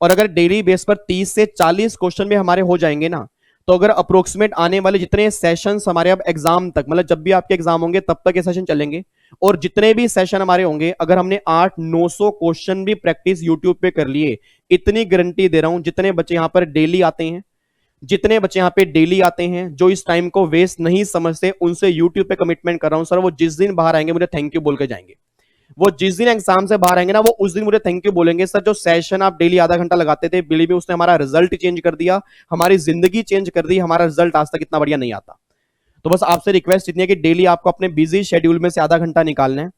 और अगर daily base पर 30 से 40 क्वेश्चन भी हमारे हो जाएंगे ना, तो अगर अप्रोक्सीमेट आने वाले जितने सेशंस हमारे अब एग्जाम तक, मतलब जब भी आपके एग्जाम होंगे तब तक ये सेशन चलेंगे, और जितने भी सेशन हमारे होंगे, अगर हमने 800-900 क्वेश्चन भी प्रैक्टिस यूट्यूब पे कर लिए, इतनी गारंटी दे रहा हूं, जितने बच्चे यहां पर डेली आते हैं, जितने बच्चे यहाँ पे डेली आते हैं, जो इस टाइम को वेस्ट नहीं समझते, उनसे यूट्यूब पे कमिटमेंट कर रहा हूं सर, वो जिस दिन बाहर आएंगे मुझे थैंक यू बोल के जाएंगे। वो जिस दिन एग्जाम से बाहर आएंगे ना, वो उस दिन मुझे थैंक यू बोलेंगे, सर जो सेशन आप डेली आधा घंटा लगाते थे, बिलीव मी उसने हमारा रिजल्ट चेंज कर दिया, हमारी जिंदगी चेंज कर दी, हमारा रिजल्ट आज तक इतना बढ़िया नहीं आता। तो बस आपसे रिक्वेस्ट इतनी है कि डेली आपको अपने बिजी शेड्यूल में से आधा घंटा निकालना है।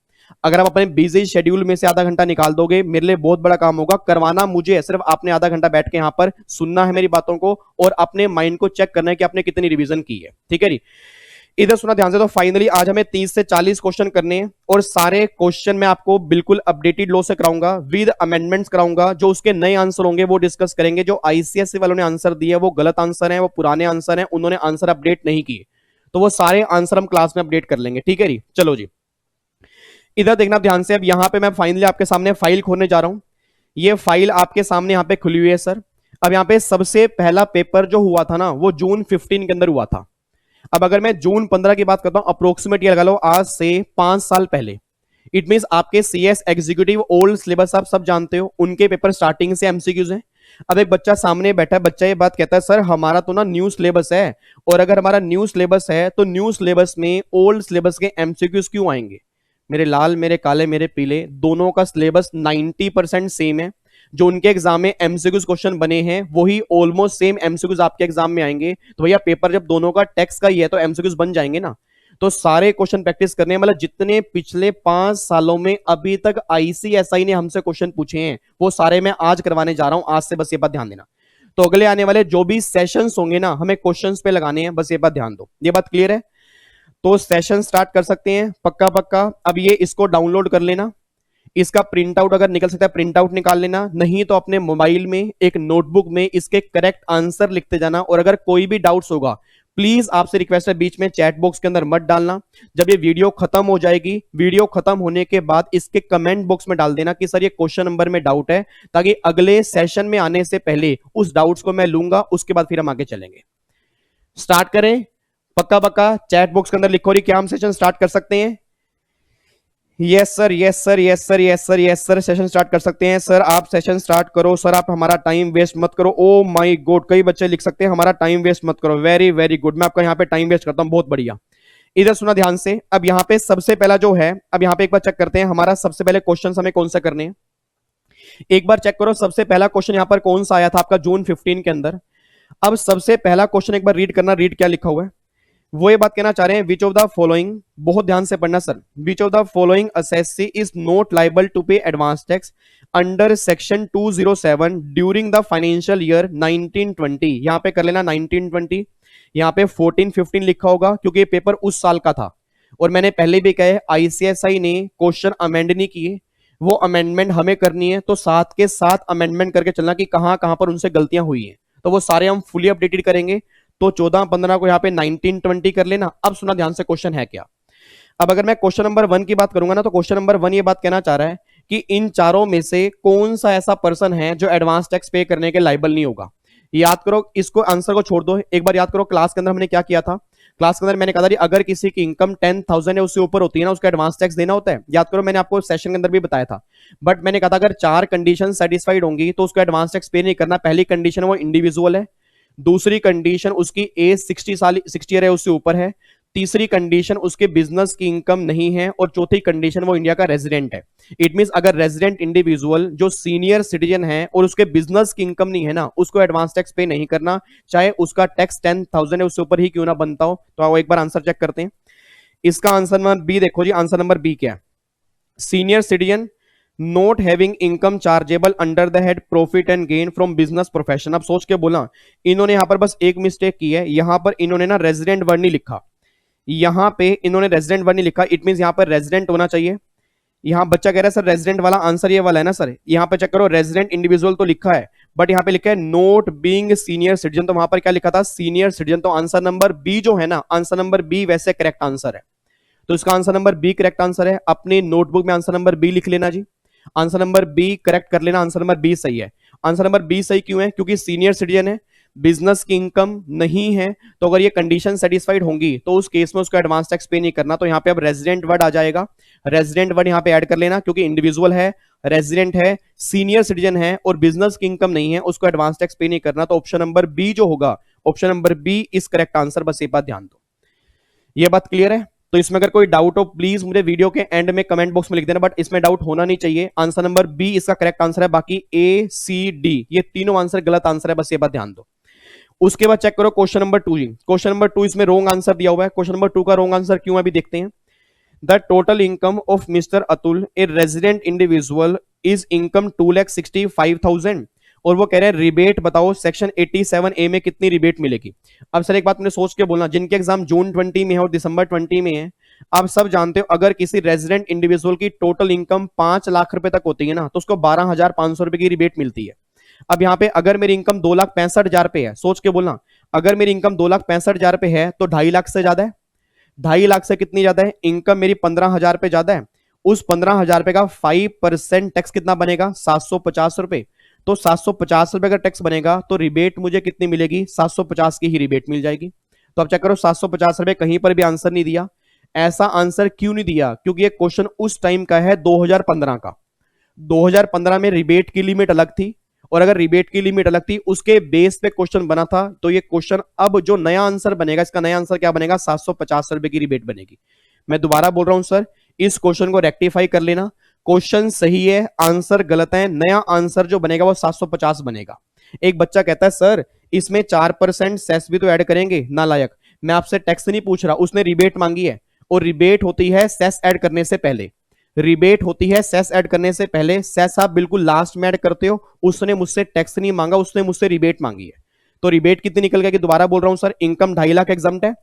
अगर आप अपने बिजी शेड्यूल में से आधा घंटा निकाल दोगे, मेरे लिए बहुत बड़ा काम होगा। करवाना मुझे है, सिर्फ आपने आधा घंटा बैठ के यहां पर सुनना है मेरी बातों को, और अपने माइंड को चेक करना है कि आपने कितनी रिवीजन की है। ठीक है जी, इधर सुना ध्यान से। तो फाइनली आज हमें 30 से 40 क्वेश्चन करने हैं, और सारे क्वेश्चन मैं आपको बिल्कुल अपडेटेड लो से कराऊंगा, विद अमेंडमेंट्स कराऊंगा। जो उसके नए आंसर होंगे वो डिस्कस करेंगे। जो आईसीएसई वालों ने आंसर दिए वो गलत आंसर है, वो पुराने आंसर है, उन्होंने आंसर अपडेट नहीं किए, तो वो सारे आंसर हम क्लास में अपडेट कर लेंगे। ठीक है जी, चलो जी, इधर देखना ध्यान से। अब यहां पे मैं फाइनली आपके सामने फाइल खोलने जा रहा हूं। ये फाइल आपके सामने यहां पे खुली हुई है सर। अब यहां पे सबसे पहला पेपर जो हुआ था ना, वो जून 15 के अंदर हुआ था। अब अगर मैं जून 15 की बात करता हूं, अप्रोक्सीमेट ये लगा लो आज से 5 साल पहले। इट मींस आपके सीएस एग्जीक्यूटिव ओल्ड सिलेबस आप सब जानते हो, उनके पेपर स्टार्टिंग से एमसीक्यूज हैं। अब एक बच्चा सामने बैठा है, बच्चा ये बात कहता है, सर हमारा तो ना न्यू सिलेबस है, और अगर हमारा न्यू सिलेबस है तो न्यू सिलेबस में ओल्ड सिलेबस के एमसीक्यूज क्यों आएंगे? मेरे लाल, मेरे काले, मेरे पीले, दोनों का सिलेबस 90% सेम है। जो उनके एग्जाम में एमसीक्यूज क्वेश्चन बने हैं वही ऑलमोस्ट सेम एमसीक्यूज आपके एग्जाम में आएंगे। तो भैया पेपर जब दोनों का टेक्स्ट का ही है तो एमसीक्यूज बन जाएंगे ना। तो सारे क्वेश्चन प्रैक्टिस करने, मतलब जितने पिछले 5 सालों में अभी तक आईसीएसआई ने हमसे क्वेश्चन पूछे हैं, वो सारे मैं आज करवाने जा रहा हूं। आज से बस ये बात ध्यान देना। तो अगले आने वाले जो भी सेशंस होंगे ना, हमें क्वेश्चंस पे लगाने हैं, बस ये बात ध्यान दो। ये बात क्लियर है? तो सेशन स्टार्ट कर सकते हैं पक्का पक्का। अब ये इसको डाउनलोड कर लेना, इसका प्रिंट आउट अगर निकल सकता है प्रिंट आउट निकाल लेना, नहीं तो अपने मोबाइल में एक नोटबुक में इसके करेक्ट आंसर लिखते जाना। और अगर कोई भी डाउट्स होगा, प्लीज आपसे रिक्वेस्ट है बीच में चैट बॉक्स के अंदर मत डालना। जब ये वीडियो खत्म हो जाएगी, वीडियो खत्म होने के बाद इसके कमेंट बॉक्स में डाल देना कि सर ये क्वेश्चन नंबर में डाउट है, ताकि अगले सेशन में आने से पहले उस डाउट्स को मैं लूंगा, उसके बाद फिर हम आगे चलेंगे। स्टार्ट करें पक्का पक्का। चैट बॉक्स के अंदर लिखो रही, क्या हम सेशन स्टार्ट कर सकते हैं? Yes sir, yes sir, yes sir, yes sir, yes sir, session start कर सकते हैं। सर आप सेशन स्टार्ट करो, सर आप हमारा टाइम वेस्ट मत करो। ओ माय गॉड, कई बच्चे लिख सकते हैं हमारा टाइम वेस्ट मत करो। वेरी वेरी गुड, मैं आपका यहाँ पे टाइम वेस्ट करता हूँ, बहुत बढ़िया। इधर सुना ध्यान से। अब यहाँ पे सबसे पहला जो है, अब यहाँ पे एक बार चेक करते हैं हमारा सबसे पहले क्वेश्चन हमें कौन सा करने हैं। एक बार चेक करो सबसे पहला क्वेश्चन यहाँ पर कौन सा आया था आपका जून 15 के अंदर। अब सबसे पहला क्वेश्चन एक बार रीड करना, रीड क्या लिखा हुआ है। वो ये बात कहना चाह रहे हैं, विच ऑफ द फॉलोइंग, बहुत ध्यान से पढ़ना sir, which of the following assessee is not liable to pay advance tax under section 207 during the financial year 1920। यहां पे कर लेना 1920, यहां पे 14-15 लिखा होगा क्योंकि ये पेपर उस साल का था। और मैंने पहले भी कहा आईसीएसआई ने क्वेश्चन अमेंड नहीं किए, वो अमेंडमेंट हमें करनी है, तो साथ के साथ अमेंडमेंट करके चलना कि कहां कहां पर उनसे गलतियां हुई हैं, तो वो सारे हम फुली अपडेटेड करेंगे। तो 14-15 को यहाँ पे 1920 कर लेना। अब सुना ध्यान से, क्वेश्चन है क्या। अब अगर मैं क्वेश्चन नंबर 1 की बात करूंगा ना, तो क्वेश्चन नंबर 1 ये बात कहना चाह रहा है कि इन चारों में से कौन सा ऐसा पर्सन है जो एडवांस टैक्स पे करने के लायबल नहीं होगा। याद करो, इसको आंसर को छोड़ दो, एक बार याद करो क्लास के अंदर हमने क्या किया था। क्लास के अंदर मैंने कहा था अगर किसी की इनकम 10,000 है उससे ऊपर होती है ना, उसका एडवांस टैक्स देना होता है। याद करो मैंने आपको सेशन के अंदर भी बताया था। बट मैंने कहा था अगर 4 कंडीशन सेटिस्फाइड होंगी तो उसको एडवांस टैक्स पे नहीं करना। पहली कंडीशन वो इंडिविजुअल है, दूसरी कंडीशन उसकी एज 60 ईयर है उससे ऊपर है, तीसरी कंडीशन उसके बिजनेस की इनकम नहीं है, और चौथी कंडीशन वो इंडिया का रेजिडेंट है। इट मींस अगर रेजिडेंट इंडिविजुअल जो सीनियर सिटीजन है और उसके बिजनेस की इनकम नहीं है ना, उसको एडवांस टैक्स पे नहीं करना, चाहे उसका टैक्स 10,000 है उससे ऊपर ही क्यों ना बनता हो। तो आओ एक बार आंसर चेक करते हैं। इसका आंसर नंबर बी देखो जी, आंसर नंबर बी क्या है, senior citizen not having income chargeable under the head profit and gain from business profession. अब सोच के बोला, इन्होंने यहां पर बस एक मिस्टेक की है, यहां पर इन्होंने ना रेजिडेंट वर्ड नहीं लिखा, यहां पे इन्होंने रेजिडेंट वर्ड नहीं लिखा। इट मींस यहां पर रेजिडेंट होना चाहिए। यहां बच्चा कह रहा है सर रेजिडेंट वाला आंसर ये वाला है ना सर, यहां पे चेक करो रेजिडेंट इंडिविजुअल तो लिखा है, बट यहां पे लिखा है नॉट बीइंग सीनियर सिटीजन, तो वहां पर क्या लिखा था सीनियर सिटीजन। तो आंसर नंबर बी जो है ना, आंसर नंबर बी वैसे करेक्ट आंसर है। तो इसका answer number B correct answer है। अपने नोटबुक में आंसर नंबर बी लिख लेना जी, आंसर नंबर बी करेक्ट कर लेना, आंसर नंबर बी सही है। आंसर नंबर बी सही क्यों है? क्योंकि सीनियर सिटीजन है, बिजनेस की इनकम नहीं है, तो अगर ये कंडीशन सेटिस्फाइड होंगी तो उस केस में उसको एडवांस टैक्स पे नहीं करना। तो यहाँ पे अब रेजिडेंट वर्ड आ जाएगा, रेजिडेंट वर्ड यहाँ पे ऐड कर लेना, क्योंकि इंडिविजुअल है, रेजिडेंट है, सीनियर सिटीजन है और बिजनेस की इनकम नहीं है, उसको एडवांस टैक्स पे नहीं करना। तो ऑप्शन नंबर बी जो होगा, option number B is correct answer. बस ये बात ध्यान दो, ये बात क्लियर है? तो इसमें अगर कोई डाउट हो प्लीज मुझे वीडियो के एंड में कमेंट बॉक्स में लिख देना, बट इसमें डाउट होना नहीं चाहिए। आंसर नंबर बी इसका करेक्ट आंसर है, बाकी ए सी डी ये तीनों आंसर गलत आंसर है, बस ये बात ध्यान दो। उसके बाद चेक करो क्वेश्चन नंबर 2 जी। क्वेश्चन नंबर 2 इसमें रॉन्ग आंसर दिया हुआ है। क्वेश्चन नंबर 2 का रॉन्ग आंसर क्यों है अभी देखते हैं। The total income of mister Atul A resident individual is income 2,65,000 और वो कह रहे हैं रिबेट बताओ सेक्शन 87A में कितनी रिबेट मिलेगी। अब सर एक बात मैंने सोच के बोलना, जिनके एग्जाम जून 20 में है और दिसंबर 20 में है, आप सब जानते हो अगर किसी रेजिडेंट इंडिविजुअल की टोटल इनकम 5 लाख रुपए तक होती है ना, तो उसको 12,500 रुपए की रिबेट मिलती है। अब यहाँ पे अगर मेरी इनकम 2,65,000 पे है, सोच के बोलना, अगर मेरी इनकम 2,65,000 पे है तो 2.5 लाख से ज्यादा है। 2.5 लाख से कितनी ज्यादा है? इनकम मेरी 15,000 पे ज्यादा है। उस 15,000 पे का 5% टैक्स कितना बनेगा? 750 रुपए। तो 750 रुपए का टैक्स बनेगा तो रिबेट मुझे कितनी मिलेगी? 750 की ही रिबेट मिल जाएगी। तो अब चेक करो 750 रुपए, कहीं पर भी आंसर नहीं दिया। ऐसा आंसर क्यों नहीं दिया? क्योंकि ये क्वेश्चन उस टाइम का है 2015 का। 2015 में रिबेट की लिमिट अलग थी, और अगर रिबेट की लिमिट अलग थी उसके बेस पे क्वेश्चन बना था। तो ये क्वेश्चन अब जो नया आंसर बनेगा, इसका नया आंसर क्या बनेगा? 750 रुपए की रिबेट बनेगी। मैं दोबारा बोल रहा हूं सर, इस क्वेश्चन को रेक्टिफाई कर लेना। क्वेश्चन सही है, आंसर गलत है। नया आंसर जो बनेगा वो 750 बनेगा। एक बच्चा कहता है सर इसमें 4% सेस भी तो ऐड करेंगे। नालायक, मैं आपसे टैक्स नहीं पूछ रहा, उसने रिबेट मांगी है, और रिबेट होती है सेस ऐड करने से पहले। रिबेट होती है सेस ऐड करने से पहले। सेस आप बिल्कुल लास्ट में ऐड करते हो। उसने मुझसे टैक्स नहीं मांगा, उसने मुझसे रिबेट मांगी है। तो रिबेट कितनी निकल गई? दोबारा बोल रहा हूं सर, इनकम 2.5 लाख एग्जाम्प्ट है,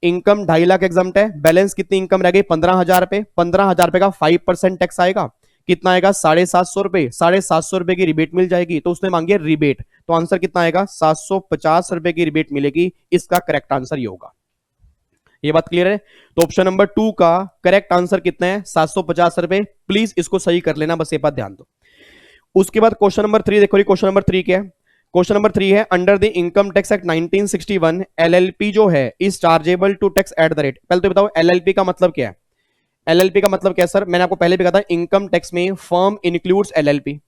इनकम 2.5 लाख एग्जाम्प्ट है। बैलेंस कितनी इनकम रह गई? 15,000 पे। 15,000 पे का 5% टैक्स आएगा, कितना आएगा? 750 रुपए। 750 रुपए की रिबेट मिल जाएगी, तो उसने मांगी है रिबेट। तो आंसर कितना आएगा? 750 रुपए की रिबेट मिलेगी। इसका करेक्ट आंसर ये होगा। ये बात क्लियर है? तो ऑप्शन नंबर 2 का करेक्ट आंसर कितना है? 750 रुपए। प्लीज इसको सही कर लेना, बस ये बात ध्यान दो। उसके बाद क्वेश्चन नंबर 3 देखो। क्वेश्चन नंबर 3 क्या है? क्वेश्चन नंबर 3 है under the income tax act 1961 LLP जो है is chargeable to tax at the rate. पहले तो बताओ एलएलपी का मतलब क्या है? एलएलपी का मतलब क्या है सर? मैंने आपको पहले भी कहा था, इनकम टैक्स में फर्म इंक्लूड्स एलएलपी,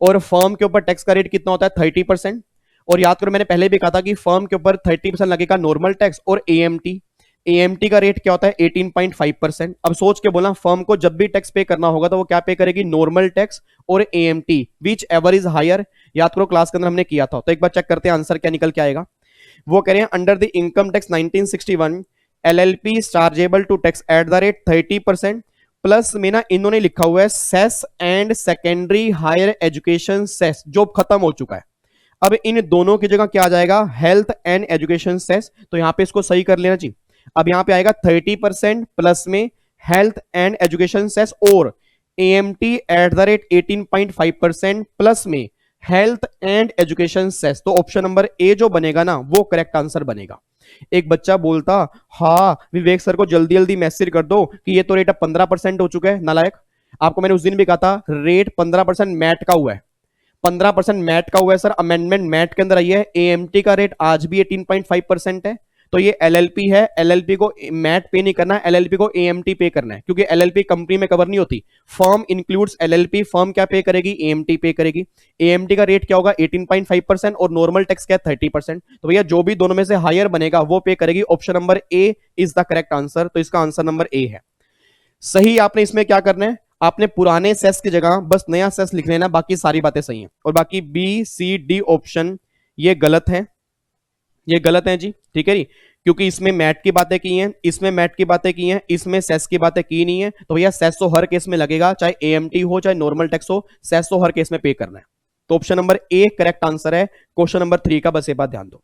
और फर्म के ऊपर टैक्स का रेट कितना होता है? 30%। और याद करो मैंने पहले भी कहा था कि फर्म के ऊपर 30% लगेगा नॉर्मल टैक्स, और एएमटी, एएमटी का रेट क्या होता है? 18.5%। अब सोच के बोला, फर्म को जब भी टैक्स पे करना होगा तो वो क्या पे करेगी? नॉर्मल टैक्स और AMT, whichever is higher. याद करो क्लास के अंदर हमने किया था। तो एक बार चेक करते हैं आंसर क्या निकल के आएगा। वो कह रहे हैं under the income tax 1961 LLP chargeable to tax at the rate 30%। Plus में ना इन्होंने लिखा हुआ है cess and secondary higher education cess, जो खत्म हो चुका है। अब इन दोनों की जगह क्या आ जाएगा? Health and education cess. तो यहां पे इसको सही कर लेना चाहिए। अब यहां पे आएगा 30% प्लस में हेल्थ एंड एजुकेशन सेस, और AMT at the rate 18.5% plus में हेल्थ एंड एजुकेशन सेस। तो ऑप्शन नंबर ए जो बनेगा ना वो करेक्ट आंसर बनेगा। एक बच्चा बोलता, हाँ विवेक सर को जल्दी जल्दी मैसेज कर दो कि ये तो रेट अब 15% हो चुका है। नालायक, आपको मैंने उस दिन भी कहा था रेट 15% मैट का हुआ है। 15% मैट का हुआ है सर, अमेंडमेंट मैट के अंदर आई है। एएमटी का रेट आज भी 18.5% है। तो ये एलएलपी है, एलएलपी को मैट पे नहीं करना है, एलएलपी को एएमटी पे करना है, क्योंकि एलएलपी कंपनी में कवर नहीं होती। फर्म इंक्लूड्स एलएलपी, फर्म क्या पे करेगी? एएमटी पे करेगी। एएमटी का रेट क्या होगा? 18.5%, और नॉर्मल टैक्स क्या है? 30%। तो भैया जो भी दोनों में से हायर बनेगा वो पे करेगी। Option number A is the correct answer. तो इसका आंसर नंबर ए है सही। आपने इसमें क्या करना है? आपने पुराने सेस की जगह बस नया सेस लिख लेना, बाकी सारी बातें सही हैं। और बाकी बी सी डी ऑप्शन ये गलत है, ये गलत है जी, ठीक है जी। क्योंकि इसमें मैट की बातें की हैं, इसमें मैट की बातें की हैं, इसमें सेस की बातें की नहीं है। तो भैया सेस तो हर केस में लगेगा, चाहे एएमटी हो चाहे नॉर्मल टैक्स हो, सेस तो हर केस में पे करना है। तो option number A correct answer है क्वेश्चन नंबर 3 का। बस ये बात ध्यान दो,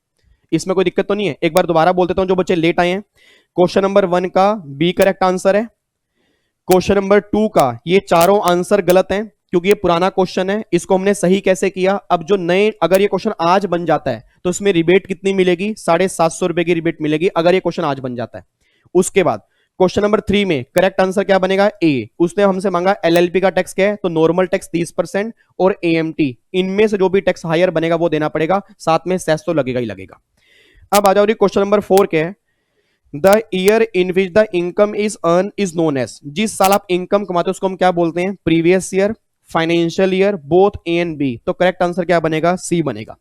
इसमें कोई दिक्कत तो नहीं है। एक बार दोबारा बोल देता हूं जो बच्चे लेट आए हैं। क्वेश्चन नंबर 1 का बी करेक्ट आंसर है। क्वेश्चन नंबर 2 का ये चारों आंसर गलत हैं, क्योंकि ये पुराना क्वेश्चन है। इसको हमने सही कैसे किया? अब जो नए, अगर ये क्वेश्चन आज बन जाता है तो इसमें रिबेट कितनी मिलेगी? 750 रुपए की रिबेट मिलेगी, अगर ये क्वेश्चन आज बन जाता है। उसके बाद क्वेश्चन नंबर 3 में करेक्ट आंसर क्या बनेगा? ए। उसने हमसे मांगा एलएलपी का टैक्स क्या है, तो नॉर्मल टैक्स 30% और एएमटी, इनमें से जो भी टैक्स हायर बनेगा वो देना पड़ेगा, साथ में सेस तो लगेगा ही लगेगा। अब आ जाओ क्वेश्चन नंबर 4 क्या है? The year in which the income is earn is known as, जिस साल आप इनकम कमाते हो उसको हम क्या बोलते हैं? Previous year, financial year, both A and B. तो करेक्ट आंसर क्या बनेगा? सी बनेगा।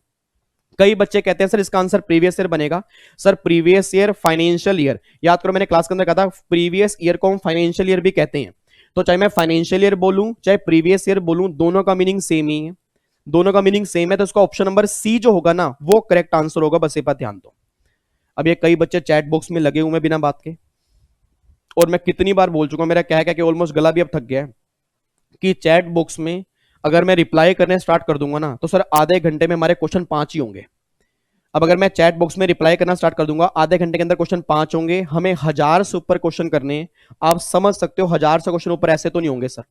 कई बच्चे कहते हैं सर इसका आंसर प्रीवियस ईयर बनेगा। Sir previous year, financial year, याद करो मैंने क्लास के अंदर कहा था प्रीवियस ईयर को हम फाइनेंशियल ईयर भी कहते हैं। तो चाहे मैं फाइनेंशियल ईयर बोलूं चाहे प्रीवियस ईयर बोलूं, दोनों का मीनिंग सेम ही है, दोनों का मीनिंग सेम है। तो इसका ऑप्शन नंबर सी जो होगा ना वो करेक्ट आंसर होगा, बस ये पर ध्यान दो। अब ये कई बच्चे चैट बॉक्स में लगे हुए बिना बात के, और मैं कितनी बार बोल चुका हूं, मेरा क्या कि ऑलमोस्ट गला भी अब थक गया है कि चैट बॉक्स में अगर मैं रिप्लाई करने स्टार्ट कर दूंगा ना तो सर आधे घंटे में हमारे क्वेश्चन 5 ही होंगे। अब अगर मैं चैट बॉक्स में रिप्लाई करना स्टार्ट कर दूंगा, आधे घंटे के अंदर क्वेश्चन 5 होंगे, हमें 1000 से ऊपर क्वेश्चन करने हैं। आप समझ सकते हो 1000 से क्वेश्चन ऊपर ऐसे तो नहीं होंगे सर,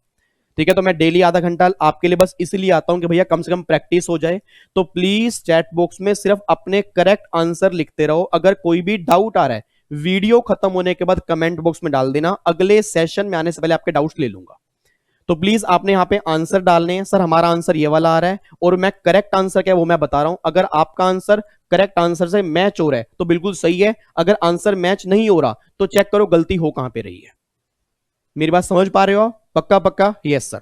ठीक है। तो मैं डेली आधा घंटा आपके लिए बस इसलिए आता हूं कि भैया कम से कम प्रैक्टिस हो जाए। तो प्लीज चैट बॉक्स में सिर्फ अपने करेक्ट आंसर लिखते रहो। अगर कोई भी डाउट आ रहा है वीडियो खत्म होने के बाद कमेंट बॉक्स में डाल देना, अगले सेशन में आने से पहले आपके डाउट्स ले लूंगा। तो प्लीज आपने यहां पे आंसर डालने हैं, सर हमारा आंसर ये वाला आ रहा है और मैं करेक्ट आंसर क्या है वो मैं बता रहा हूं। अगर आपका आंसर करेक्ट आंसर से मैच हो रहा है तो बिल्कुल सही है, अगर आंसर मैच नहीं हो रहा तो चेक करो गलती हो कहां पे रही है। मेरी बात समझ पा रहे हो? पक्का पक्का? Yes sir.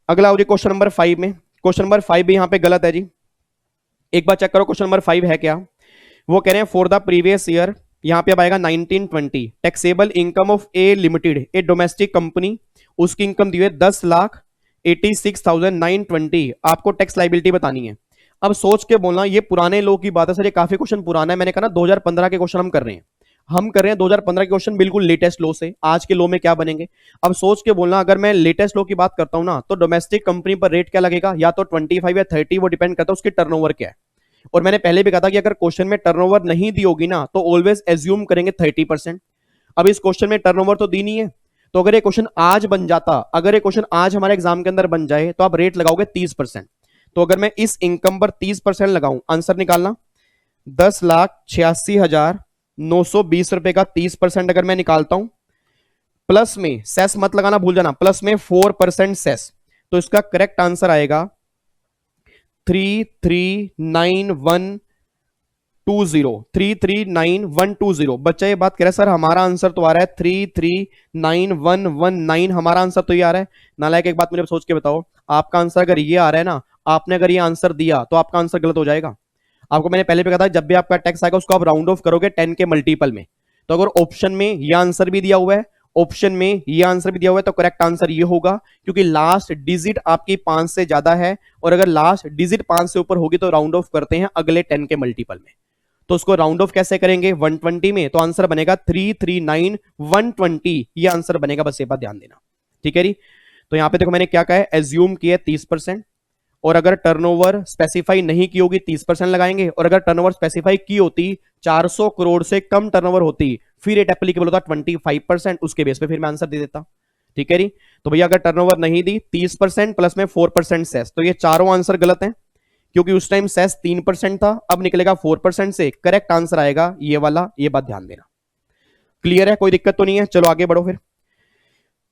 अगला हो जी क्वेश्चन नंबर 5 में, क्वेश्चन नंबर 5 भी यहां पे गलत है जी। एक बार चेक करो क्वेश्चन नंबर 5 है क्या। वो कह रहे हैं फॉर द प्रीवियस ईयर, यहां पे अब आएगा 1920, taxable income of A limited, A domestic company, उसकी इनकम दी है 10,86,920। आपको टैक्स लाइबिलिटी बतानी है। अब सोच के बोलना ये पुराने लोग की बात है सर, ये काफी क्वेश्चन पुराना है। मैंने कहा ना 2015 के क्वेश्चन हम कर रहे हैं, 2015 के क्वेश्चन बिल्कुल लेटेस्ट लॉ से, आज के लॉ में क्या बनेंगे। अब सोच के बोलना अगर मैं लेटेस्ट लॉ की बात करता हूं ना तो डोमेस्टिक कंपनी पर रेट क्या लगेगा, या तो 25 या 30, वो डिपेंड करता है उसकी टर्नओवर क्या है। और मैंने पहले भी कहा था कि अगर क्वेश्चन में टर्नओवर नहीं दी होगी ना तो ऑलवेज एज्यूम करेंगे 30%। अब इस क्वेश्चन में टर्नओवर तो दी नहीं है, तो अगर ये क्वेश्चन आज बन जाता, अगर ये क्वेश्चन आज हमारे एग्जाम के अंदर बन जाए तो आप रेट लगाओगे 30%। तो अगर मैं इस इनकम पर 30% लगाऊं, आंसर निकालना 10,86,920 रुपए का 30% अगर मैं निकालता हूं, प्लस में सेस मत लगाना भूल जाना, प्लस में 4% सेस, तो इसका करेक्ट आंसर आएगा 339120। बच्चा ये बात कह रहा है सर हमारा आंसर तो आ रहा है 339119, हमारा आंसर तो ये आ रहा है। नालायक एक बात मुझे सोच के बताओ, आपका आंसर अगर ये आ रहा है ना, आपने अगर ये आंसर दिया तो आपका आंसर गलत हो जाएगा। आपको मैंने पहले भी कहा था जब भी आपका टैक्स आएगा उसको आप राउंड ऑफ करोगे 10 के मल्टीपल में। तो अगर ऑप्शन में ये आंसर भी दिया हुआ है, ऑप्शन में ये आंसर भी दिया हुआ है, तो करेक्ट आंसर ये होगा, क्योंकि लास्ट डिजिट आपकी 5 से ज्यादा है, और अगर लास्ट डिजिट 5 से ऊपर होगी तो राउंड ऑफ करते हैं अगले 10 के मल्टीपल में। तो उसको राउंड ऑफ कैसे करेंगे 120 में, तो आंसर बनेगा 339120, ये आंसर बनेगा, बस ये बात ध्यान देना, ठीक है जी। तो यहां पे देखो मैंने क्या कहा है, एज्यूम किया 30%, और अगर टर्नओवर स्पेसिफाई नहीं की होगी 30% लगाएंगे, और अगर टर्नओवर स्पेसिफाई की होती 400 करोड़ से कम टर्नओवर होती फिर रेट एप्लीकेबल होता 25%, उसके बेस पे फिर मैं आंसर दे देता, ठीक है जी। तो भैया अगर टर्नओवर नहीं दी 30% प्लस में 4% सेस, तो ये चारों आंसर गलत हैं, क्योंकि उस टाइम सेस 3% था, अब निकलेगा 4% से, करेक्ट आंसर आएगा ये वाला, ये बात ध्यान देना। क्लियर है, कोई दिक्कत तो नहीं है? चलो आगे बढ़ो फिर।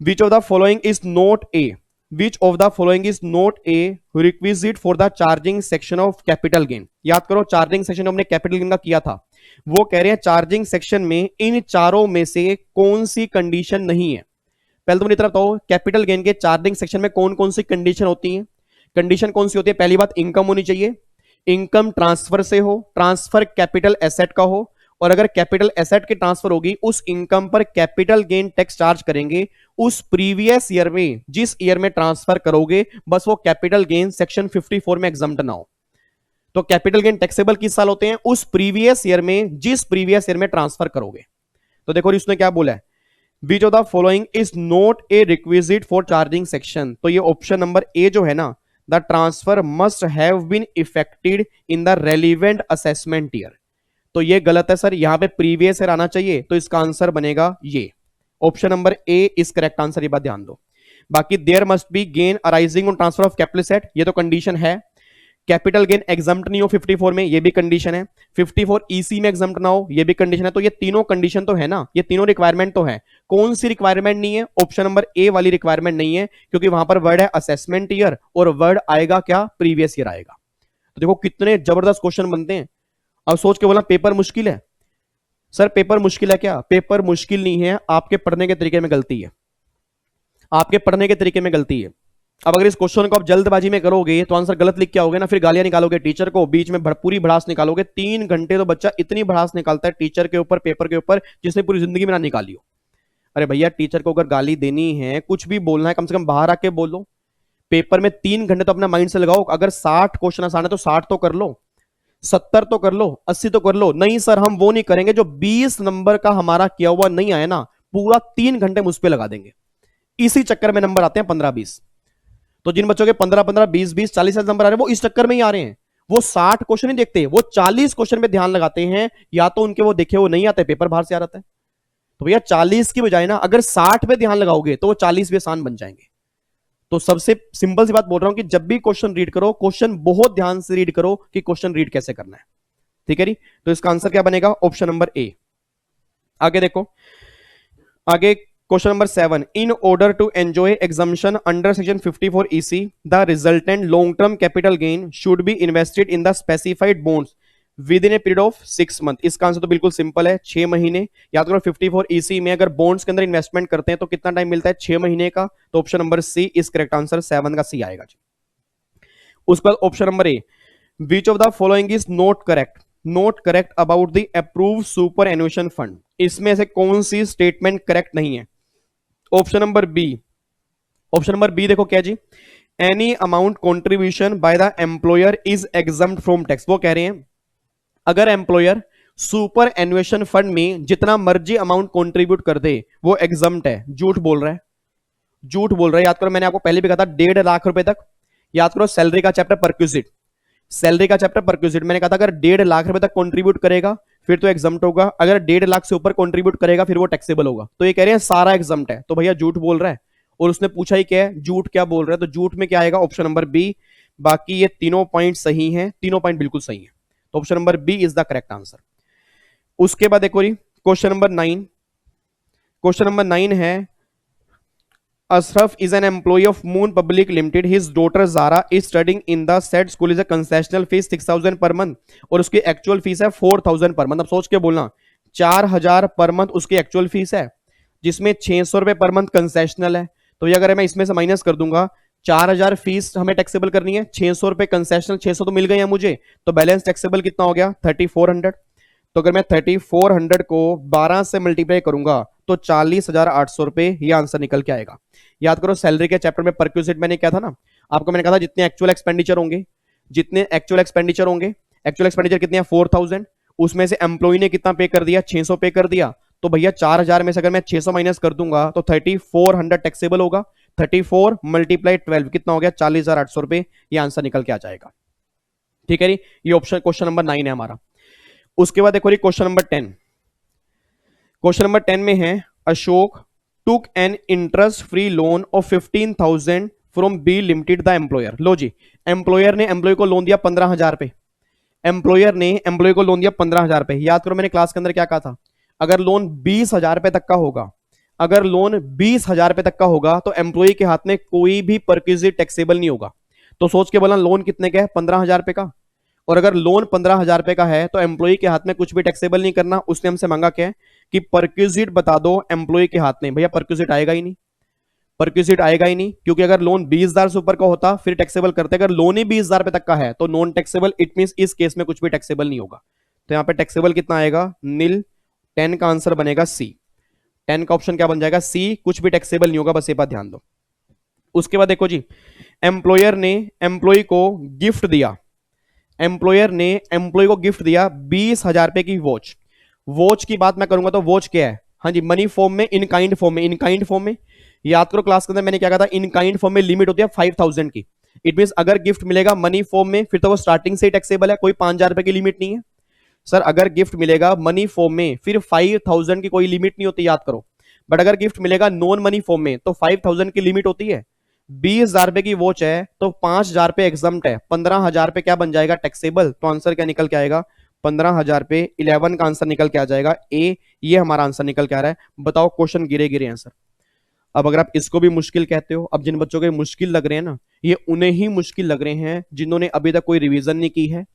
विच of the following is not A, Which of the following is not a requisite for the charging section of capital gain? याद करो चार्जिंग सेक्शन हमने कैपिटल गेन का किया था, वो कह रहे हैं चार्जिंग सेक्शन में इन चारों में से कौन सी कंडीशन नहीं है। पहले तो मुझे तरफ बताओ कैपिटल गेन के चार्जिंग सेक्शन में कौन कौन सी कंडीशन होती है। कंडीशन कौन सी होती है? पहली बात इनकम होनी चाहिए, इनकम ट्रांसफर से हो, ट्रांसफर कैपिटल एसेट का हो, और अगर कैपिटल एसेट की ट्रांसफर होगी उस इनकम पर कैपिटल गेन टैक्स चार्ज करेंगे उस प्रीवियस ईयर में, जिस ईयर में ट्रांसफर करोगे, बस वो कैपिटल गेन सेक्शन 54 में एग्जम्प्ट ना हो। तो कैपिटल गेन टैक्सेबल किस साल होते हैं? उस प्रीवियस ईयर में, जिस प्रीवियस ईयर में ट्रांसफर करोगे। तो देखो इसने क्या बोला है, which of the following is not a requisite for charging section. तो ये ऑप्शन नंबर ए जो है ना, the transfer must have been effected in the relevant assessment year, तो ये गलत है सर, यहां पे प्रीवियस ईयर आना चाहिए, तो इसका आंसर बनेगा ये option number A is correct answer, ये बात ध्यान दो। बाकी there must be gain arising on transfer of capital asset, ये तो कंडीशन है। कैपिटल गेन एग्जम्प्ट नहीं हो 54 में, ये भी कंडीशन है। 54 ईसी में एग्जम्प्ट ना हो, ये भी कंडीशन है। तो ये तीनों कंडीशन तो है ना, ये तीनों रिक्वायरमेंट तो है। कौन सी रिक्वायरमेंट नहीं है? ऑप्शन नंबर ए वाली रिक्वायरमेंट नहीं है, क्योंकि वहां पर वर्ड है असेसमेंट ईयर और वर्ड आएगा क्या? प्रीवियस ईयर आएगा। तो देखो कितने जबरदस्त क्वेश्चन बनते हैं। अब सोच के बोला पेपर मुश्किल है। सर पेपर मुश्किल है क्या? पेपर मुश्किल नहीं है, आपके पढ़ने के तरीके में गलती है, आपके पढ़ने के तरीके में गलती है। अब अगर इस क्वेश्चन को आप जल्दबाजी में करोगे तो आंसर गलत लिख के आओगे ना, फिर गालियां निकालोगे टीचर को, बीच में पूरी भड़ास निकालोगे। 3 घंटे तो बच्चा इतनी भड़ास निकालता है टीचर के ऊपर, पेपर के ऊपर, जिसने पूरी जिंदगी में ना निकाली हो। अरे भैया टीचर को अगर गाली देनी है, कुछ भी बोलना है, कम से कम बाहर आके बोलो। पेपर में 3 घंटे तो अपना माइंड से लगाओ। अगर 60 क्वेश्चन आसान है तो 60 तो कर लो, 70 तो कर लो, 80 तो कर लो। नहीं सर हम वो नहीं करेंगे, जो 20 नंबर का हमारा किया हुआ नहीं आया ना, पूरा 3 घंटे मुझ पर लगा देंगे। इसी चक्कर में नंबर आते हैं 15-20। तो जिन बच्चों के 15-15, 20-20, 40 नंबर आ रहे हैं, वो इस चक्कर में ही आ रहे हैं। वो 60 क्वेश्चन नहीं देखते, वो 40 क्वेश्चन पे ध्यान लगाते हैं। या तो उनके वो देखे वो नहीं आते, पेपर बाहर से आ जाता है। तो भैया 40 की बजाय ना अगर 60 पे ध्यान लगाओगे तो वो 40 भी आसान बन जाएंगे। तो सबसे सिंपल सी बात बोल रहा हूं कि जब भी क्वेश्चन रीड करो, क्वेश्चन बहुत ध्यान से रीड करो कि क्वेश्चन रीड कैसे करना है। ठीक है जी। तो इसका आंसर क्या बनेगा? Option number A. आगे देखो, आगे question number 7, in order to enjoy exemption under section 54 EC the resultant long term capital gain should be invested in the specified bonds within a period of 6 month. इसका answer तो बिल्कुल simple है, 6 महीने। याद करो 54 EC में अगर bonds के अंदर इन्वेस्टमेंट करते हैं तो कितना टाइम मिलता है? 6 महीने का। तो option number C is correct answer, 7 का सी आएगा जी। उसके बाद option number A, which of the following is not correct, not correct about the approve superannuation fund. इसमें से कौन सी स्टेटमेंट करेक्ट नहीं है? Option number B, option number B देखो क्या जी, any amount contribution by the employer is exempt from tax. वो कह रहे हैं अगर एम्प्लॉयर सुपर एनुएशन फंड में जितना मर्जी अमाउंट कंट्रीब्यूट कर दे वो एग्जम्प्ट है। झूठ बोल रहा है, झूठ बोल रहा है। याद करो मैंने आपको पहले भी कहा था 1.5 लाख रुपए तक। याद करो सैलरी का चैप्टर परक्यूजिट, सैलरी का चैप्टर परक्यूजिट मैंने कहा था अगर 1.5 लाख रुपए तक कंट्रीब्यूट करेगा फिर तो एग्जम्प्ट होगा, अगर 1.5 लाख से ऊपर कंट्रीब्यूट करेगा फिर वो टैक्सेबल होगा। तो ये कह रहे हैं सारा एग्जम्प्ट है। तो भैया झूठ बोल रहा है, और उसने पूछा ही क्या है, झूठ क्या बोल रहा है। तो झूठ में क्या आएगा? Option number B. बाकी ये तीनों पॉइंट सही हैं, तीनों पॉइंट बिल्कुल सही है। तो option number B is the correct answer. उसके बाद देखो जी क्वेश्चन नंबर 9, क्वेश्चन नंबर 9 है, Ashraf is an employee of Moon Public Limited. His daughter Zara is studying in the said school. is a concessional fees 6,000 per month और उसकी actual fees है 4,000 per month. अब सोच के बोलना 4,000 per month उसकी actual fees है, जिसमें 600 रुपए पर मंथ कंसेशनल है। तो ये अगर मैं इसमें से माइनस कर दूंगा, 4,000 फीस हमें टैक्सेबल करनी है, 600 रुपए कंसेशनल, 600 तो मिल गए हैं मुझे, तो बैलेंस टैक्सेबल कितना हो गया? 3,400। तो अगर मैं 3,400 को 12 से मल्टीप्लाई करूंगा तो 40,800 रुपए ये आंसर निकल के आएगा। याद करो सैलरी के चैप्टर में परक्यूजिट मैंने क्या था ना आपको, मैंने कहा था जितने एक्चुअल एक्सपेंडिचर होंगे, जितने एक्चुअल एक्सपेंडिचर होंगे, एक्चुअल एक्सपेंडिचर कितने हैं? 4,000। उसमें से एम्प्लॉय ने कितना पे कर दिया? 600 पे कर दिया। तो भैया 4,000 में से अगर मैं 600 माइनस कर दूंगा तो 3,400 टैक्सेबल होगा। 34 मल्टीप्लाई 12 कितना हो गया? 40,800 रुपए ये आंसर निकल के आ जाएगा। ठीक है जी, ये ऑप्शन क्वेश्चन नंबर 9 है हमारा। उसके बाद देखो क्वेश्चन नंबर 10, क्वेश्चन नंबर 10 में है Ashok took an interest free loan of 15,000 from B limited the employer. लो जी, एम्प्लॉयर ने एम्प्लॉय को लोन दिया 15,000 पे, एम्प्लॉयर ने एम्प्लॉय को लोन दिया 15,000 पे। याद करो मैंने क्लास के अंदर क्या कहा था, अगर लोन 20,000 रुपए तक का होगा, अगर लोन 20,000 रुपए तक का होगा तो एम्प्लॉय के हाथ में कोई भी परक्यूजिट टैक्सेबल नहीं होगा। तो सोच के बोला लोन कितने का है? 15,000 रुपए का। और अगर लोन 15,000 रुपए का है तो एम्प्लॉय के हाथ में कुछ भी टैक्सेबल नहीं करना। उसने हमसे मांगा क्या है कि परक्यूजिट बता दो एम्प्लॉय के हाथ में। भैया परक्यूजिट आएगा ही नहीं, परक्यूजिट आएगा ही नहीं, क्योंकि अगर लोन 20,000 से ऊपर का होता फिर टैक्सेबल करते। अगर लोन ही 20,000 रुपए तक का है तो नॉन टैक्सेबल, इट मींस इस केस में कुछ भी टैक्सेबल नहीं होगा। तो यहां पे टैक्सेबल कितना आएगा? नील। 10 का आंसर बनेगा सी। 10 का ऑप्शन क्या बन जाएगा? सी। कुछ भी टैक्सेबल नहीं होगा, बस ये बात ध्यान दो। उसके बाद देखो जी, एम्प्लॉयर ने एम्प्लॉय को गिफ्ट दिया, एम्प्लॉयर ने एम्प्लॉय को गिफ्ट दिया 20,000 रुपए की वॉच। वॉच की बात मैं करूंगा तो वॉच क्या है? हाँ जी, मनी फॉर्म में, इन काइंड फॉर्म में, इन काइंड फॉर्म में। याद करो क्लास के अंदर मैंने क्या कहा था, इन काइंड फॉर्म में लिमिट होती है 5,000 की। इट मींस अगर गिफ्ट मिलेगा मनी फॉर्म में फिर तो वो स्टार्टिंग से ही टैक्सेबल है, कोई 5,000 रुपए की लिमिट नहीं है। सर अगर गिफ्ट मिलेगा मनी फॉर्म में फिर 5,000 की कोई लिमिट नहीं होती, याद करो। बट अगर गिफ्ट मिलेगा नॉन मनी फॉर्म में तो 5,000 की लिमिट होती है। 20,000 रुपए की वॉच है तो 5,000 रुपए एग्जम्प्ट है, 15,000 रुपए क्या बन जाएगा टैक्सेबल। तो आंसर क्या निकल के आएगा 15,000 रुपए। 11 का आंसर निकल के आ जाएगा ए। ये हमारा आंसर निकल के आ रहा है। बताओ क्वेश्चन गिरे गिरे आंसर। अब अगर आप इसको भी मुश्किल कहते हो, अब जिन बच्चों के मुश्किल लग रहे हैं ना, ये उन्हें ही मुश्किल लग रहे हैं जिन्होंने अभी तक कोई रिवीजन नहीं की है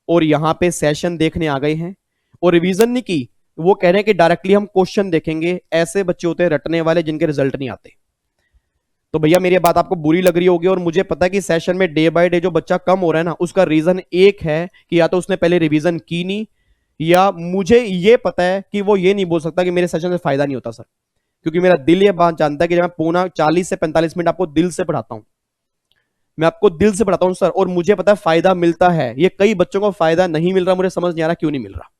और यहाँ पे सेशन देखने आ गए हैं और रिवीजन नहीं की। वो कह रहे हैं कि डायरेक्टली हम क्वेश्चन देखेंगे। ऐसे बच्चे होते हैं रटने वाले जिनके रिजल्ट नहीं आते। तो भैया मेरी बात आपको बुरी लग रही होगी और मुझे पता है कि सेशन में डे बाय डे जो बच्चा कम हो रहा है ना, उसका रीजन एक है कि या तो उसने पहले रिवीजन की नहीं, या मुझे ये पता है कि वो ये नहीं बोल सकता कि मेरे सेशन से फायदा नहीं होता सर, क्योंकि मेरा दिल ये बात जानता है कि जब मैं पौना 40 से 45 मिनट आपको दिल से पढ़ाता हूं, मैं आपको दिल से पढ़ाता हूं सर, और मुझे पता है फायदा मिलता है। ये कई बच्चों को फायदा नहीं मिल रहा, मुझे समझ नहीं आ रहा क्यों नहीं मिल रहा।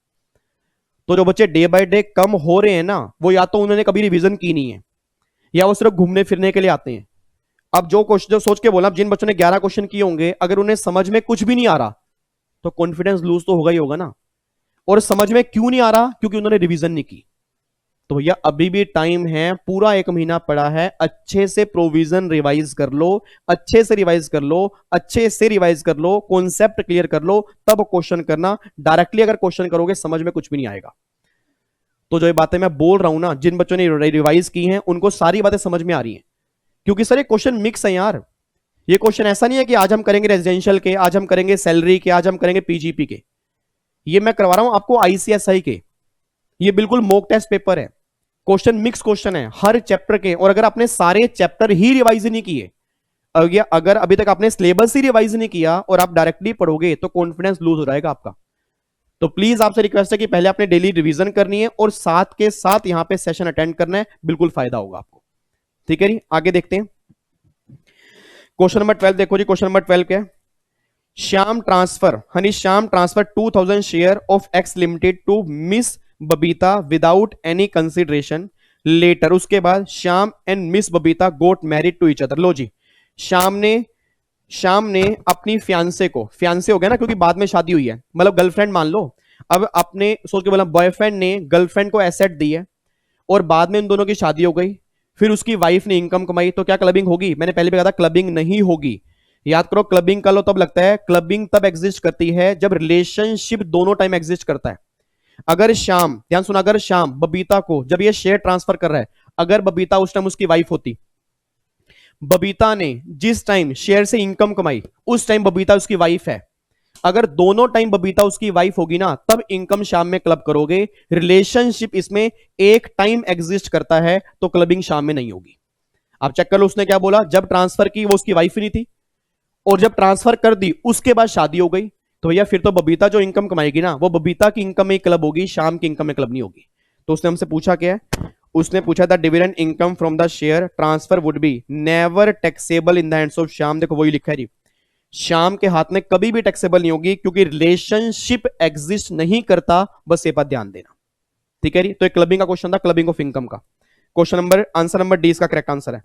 तो जो बच्चे डे बाय डे कम हो रहे हैं ना, वो या तो उन्होंने कभी रिवीजन की नहीं है या वो सिर्फ घूमने फिरने के लिए आते हैं। अब जो क्वेश्चन जो सोच के बोला, जिन बच्चों ने 11 क्वेश्चन किए होंगे, अगर उन्हें समझ में कुछ भी नहीं आ रहा तो कॉन्फिडेंस लूज तो होगा ही होगा ना। और समझ में क्यों नहीं आ रहा, क्योंकि उन्होंने रिवीजन नहीं की। तो भैया अभी भी टाइम है, पूरा 1 महीना पड़ा है, अच्छे से प्रोविजन रिवाइज कर लो, अच्छे से रिवाइज कर लो, अच्छे से रिवाइज कर लो, कॉन्सेप्ट क्लियर कर लो, तब क्वेश्चन करना। डायरेक्टली अगर क्वेश्चन करोगे समझ में कुछ भी नहीं आएगा। तो जो ये बातें मैं बोल रहा हूं ना, जिन बच्चों ने रिवाइज की हैं उनको सारी बातें समझ में आ रही हैं, क्योंकि सर ये क्वेश्चन मिक्स है यार। ये क्वेश्चन ऐसा नहीं है कि आज हम करेंगे रेजिडेंशियल के, आज हम करेंगे सैलरी के, आज हम करेंगे पीजीपी के। ये मैं करवा रहा हूं आपको आईसीएसआई के। ये बिल्कुल मॉक टेस्ट पेपर है। क्वेश्चन मिक्स क्वेश्चन है हर चैप्टर के, और अगर आपने सारे चैप्टर ही रिवाइज नहीं किए, अगर अभी तक आपने सिलेबस ही रिवाइज नहीं किया और आप डायरेक्टली पढ़ोगे तो कॉन्फिडेंस लूज हो जाएगा आपका। तो प्लीज आपसे रिक्वेस्ट है कि पहले आपने डेली रिवीजन करनी है और साथ के साथ यहां पे सेशन अटेंड करना है, बिल्कुल फायदा होगा आपको। ठीक है जी, आगे देखते हैं। क्वेश्चन नंबर 12 देखो जी। क्वेश्चन नंबर 12 क्या है? Shyam transfer Shyam transfer 2000 share of X limited to miss Babita without any consideration letter. उसके बाद Shyam and miss Babita got married to each other. लो जी, श्याम ने अपनी फियांसे को, फियांसे हो गया ना क्योंकि बाद में शादी हुई है, मतलब गर्लफ्रेंड मान लो। अब अपने सोच के बोला, बॉयफ्रेंड ने गर्लफ्रेंड को एसेट दी है और बाद में इन दोनों की शादी हो गई, फिर उसकी वाइफ ने इनकम कमाई, तो क्या क्लबिंग होगी? मैंने पहले भी कहा था क्लबिंग नहीं होगी। याद करो, क्लबिंग कर लो तब लगता है, क्लबिंग तब एग्जिस्ट करती है जब रिलेशनशिप दोनों टाइम एग्जिस्ट करता है। अगर श्याम, ध्यान सुना, अगर श्याम बबीता को जब ये शेयर ट्रांसफर कर रहा है, अगर बबीता उस टाइम उसकी वाइफ होती, बबीता ने जिस टाइम शेयर से इनकम कमाई उस टाइम बबीता उसकी वाइफ है, अगर दोनों टाइम बबीता उसकी वाइफ होगी ना, तब इनकम शाम में क्लब करोगे। रिलेशनशिप इसमें एक टाइम एग्जिस्ट करता है तो क्लबिंग शाम में नहीं होगी। आप चेक कर लो, उसने क्या बोला, जब ट्रांसफर की वो उसकी वाइफ ही नहीं थी, और जब ट्रांसफर कर दी उसके बाद शादी हो गई, तो भैया फिर तो बबीता जो इनकम कमाएगी ना, वो बबीता की इनकम में क्लब होगी, शाम की इनकम में क्लब नहीं होगी। तो उसने हमसे पूछा क्या है? उसने पूछा था dividend income from the share transfer would be never taxable in the hands of Shyam. देखो वही लिखा है जी, श्याम के हाथ में कभी भी टैक्सेबल नहीं होगी, क्योंकि रिलेशनशिप एग्जिस्ट नहीं करता। बस ये बात ध्यान देना, ठीक है जी। तो एक क्लबिंग का क्वेश्चन था, क्लबिंग ऑफ इनकम का। Question number, answer number D इसका करेक्ट आंसर है।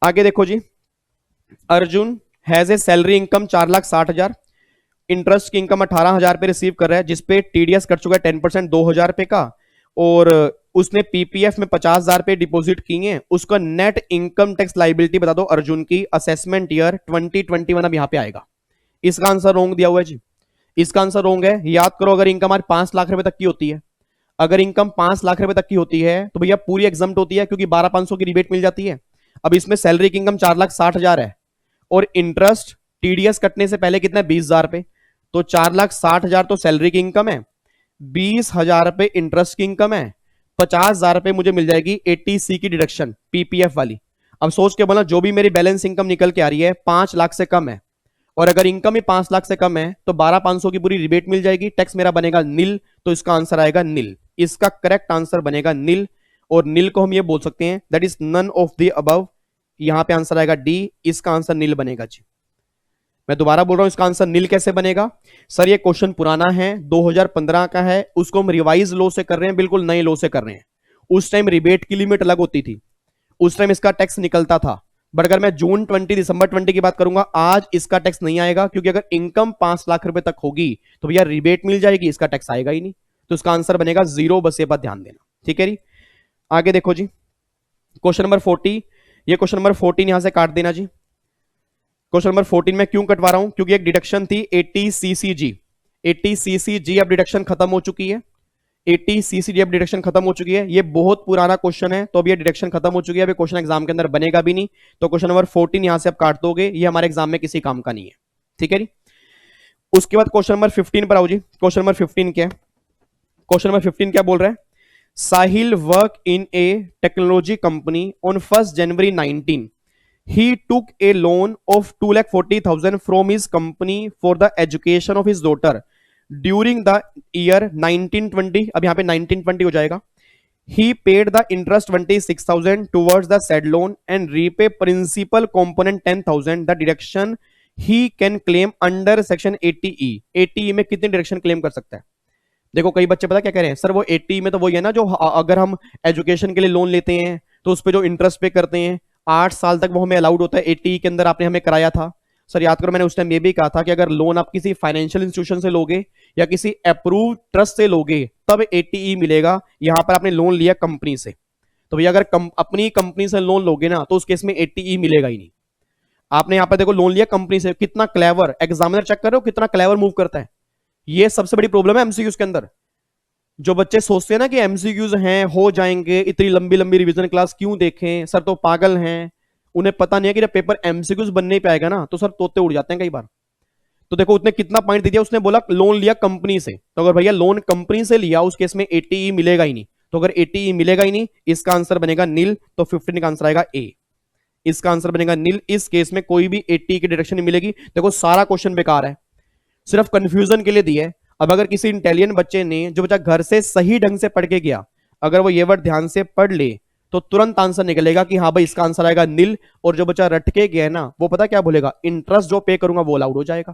आगे देखो जी, Arjun has a salary income 4,60,000, interest की इनकम 18,000 रुपए रिसीव कर रहा है, जिसपे टीडीएस कट चुका है 10%, 2,000 रुपए का, और उसने पीपीएफ में 50,000 रुपए डिपॉजिट किए हैं। उसका नेट इनकम टैक्स लाइबिलिटी बता दो अर्जुन की, असेसमेंट ईयर 2021 अब यहां पे आएगा। इसका आंसर रोंग दिया हुआ है जी, इसका आंसर रोंग है। याद करो, अगर इनकम आज 5 लाख रुपए तक की होती है, अगर इनकम 5 लाख रुपए तक की होती है तो भैया पूरी एग्जम्प्ट होती है, क्योंकि 12,500 की रिबेट मिल जाती है। अब इसमें सैलरी की इनकम 4,60,000 है, और इंटरेस्ट टीडीएस कटने से पहले कितना है? 20,000 रुपए। तो 4,60,000 तो सैलरी की इनकम है, 20,000 रुपए इंटरेस्ट की इनकम है, 50,000 रुपए मुझे मिल जाएगी 80C की डिडक्शन पीपीएफ वाली। अब सोच के बोला, जो भी मेरी बैलेंस इनकम निकल के आ रही है 5 लाख से कम है, और अगर इनकम ही 5 लाख से कम है तो 12,500 की पूरी रिबेट मिल जाएगी, टैक्स मेरा बनेगा नील। तो इसका आंसर आएगा नील, इसका करेक्ट आंसर बनेगा नील। और नील को हम ये बोल सकते हैं that is none of the above. यहां पे आंसर आएगा डी, इसका आंसर नील बनेगा जी। मैं दोबारा बोल रहा हूं, इसका आंसर नील कैसे बनेगा? सर ये क्वेश्चन पुराना है, 2015 का है, उसको हम रिवाइज लो से कर रहे हैं, बिल्कुल नए लो से कर रहे हैं। उस टाइम रिबेट की लिमिट अलग होती थी, उस टाइम इसका टैक्स निकलता था। बट अगर मैं जून 20 दिसंबर 20 की बात करूंगा, आज इसका टैक्स नहीं आएगा, क्योंकि अगर इनकम 5 लाख रुपए तक होगी तो भैया रिबेट मिल जाएगी, इसका टैक्स आएगा ही नहीं। तो इसका आंसर बनेगा 0, बस ये बात ध्यान देना, ठीक है जी। आगे देखो जी, क्वेश्चन नंबर 40, ये क्वेश्चन नंबर 14 यहां से काट देना जी। क्वेश्चन नंबर 14 में क्यों कटवा रहा हूं, क्योंकि एक डिडक्शन थी 80 सीसीजी। 80 सीसीजी अब डिडक्शन खत्म हो चुकी है। 80 सीसीजी अब डिडक्शन खत्म हो चुकी है। ये बहुत पुराना क्वेश्चन है, तो अब ये डिडक्शन खत्म हो चुकी है, अभी क्वेश्चन एग्जाम के अंदर बनेगा भी नहीं। तो क्वेश्चन नंबर 14 यहां से आप काट दोगे, ये हमारे एग्जाम में किसी काम का नहीं है। ठीक है जी। उसके बाद क्वेश्चन नंबर 15 पर आओ जी। क्वेश्चन नंबर 15 क्या है? क्वेश्चन नंबर 15 क्या बोल रहा है? Sahil work in a technology company on 1 January 19। He took a loan of 2,40,000 from his company for the education of his daughter during the year 1920। अब यहां पे 1920 हो जाएगा। He paid the interest 26,000 towards the said loan and repay principal component 10,000। The deduction he can claim under section 80E। 80E में कितनी deduction claim कर सकता है? देखो कई बच्चे पता क्या कह रहे हैं, सर वो 80 में तो वही है ना, जो अगर हम एजुकेशन के लिए लोन लेते हैं तो उस पर जो इंटरेस्ट पे करते हैं 8 साल तक वो हमें अलाउड होता है। 80 के अंदर आपने हमें कराया था सर, याद करो मैंने उस टाइम ये भी कहा था कि अगर लोन आप किसी फाइनेंशियल इंस्टीट्यूशन से लोगे या किसी अप्रूव ट्रस्ट से लोगे तब 80 मिलेगा। यहां पर आपने लोन लिया कंपनी से, तो भैया अगर अपनी कंपनी से लोन लोगे ना तो उस केस में 80 मिलेगा ही नहीं। आपने यहां पर देखो लोन लिया कंपनी से, कितना क्लेवर एग्जामिनर चेक कर रहे हो, कितना क्लेवर मूव करता है। ये सबसे बड़ी प्रॉब्लम है एमसीक्यूज के अंदर। जो बच्चे सोचते हैं ना कि एमसीक्यूज हैं हो जाएंगे, इतनी लंबी लंबी रिवीजन क्लास क्यों देखें, सर तो पागल हैं। उन्हें पता नहीं है कि जब पेपर एमसीक्यूज बनने पे आएगा ना तो सर तोते उड़ जाते हैं कई बार। तो देखो उसने कितना पॉइंट दे दिया, उसने बोला लोन लिया कंपनी से, तो अगर भैया लोन कंपनी से लिया उस केस में 80 मिलेगा ही नहीं। तो अगर 80 मिलेगा ही नहीं, इसका आंसर बनेगा नील। तो 15 का आंसर आएगा ए, इसका आंसर बनेगा नील। इस केस में कोई भी 80 की डिडक्शन नहीं मिलेगी। देखो सारा क्वेश्चन बेकार है, सिर्फ कंफ्यूजन के लिए दिया है। अब अगर किसी इंटेलिजेंट बच्चे ने, जो बच्चा घर से सही ढंग से पढ़ के गया, अगर वो ये वर्ड ध्यान से पढ़ ले तो तुरंत आंसर निकलेगा कि हाँ भाई इसका आंसर आएगा नील। और जो बच्चा रट के गया ना वो पता क्या बोलेगा, इंटरेस्ट जो पे करूंगा वो अलाउड हो जाएगा।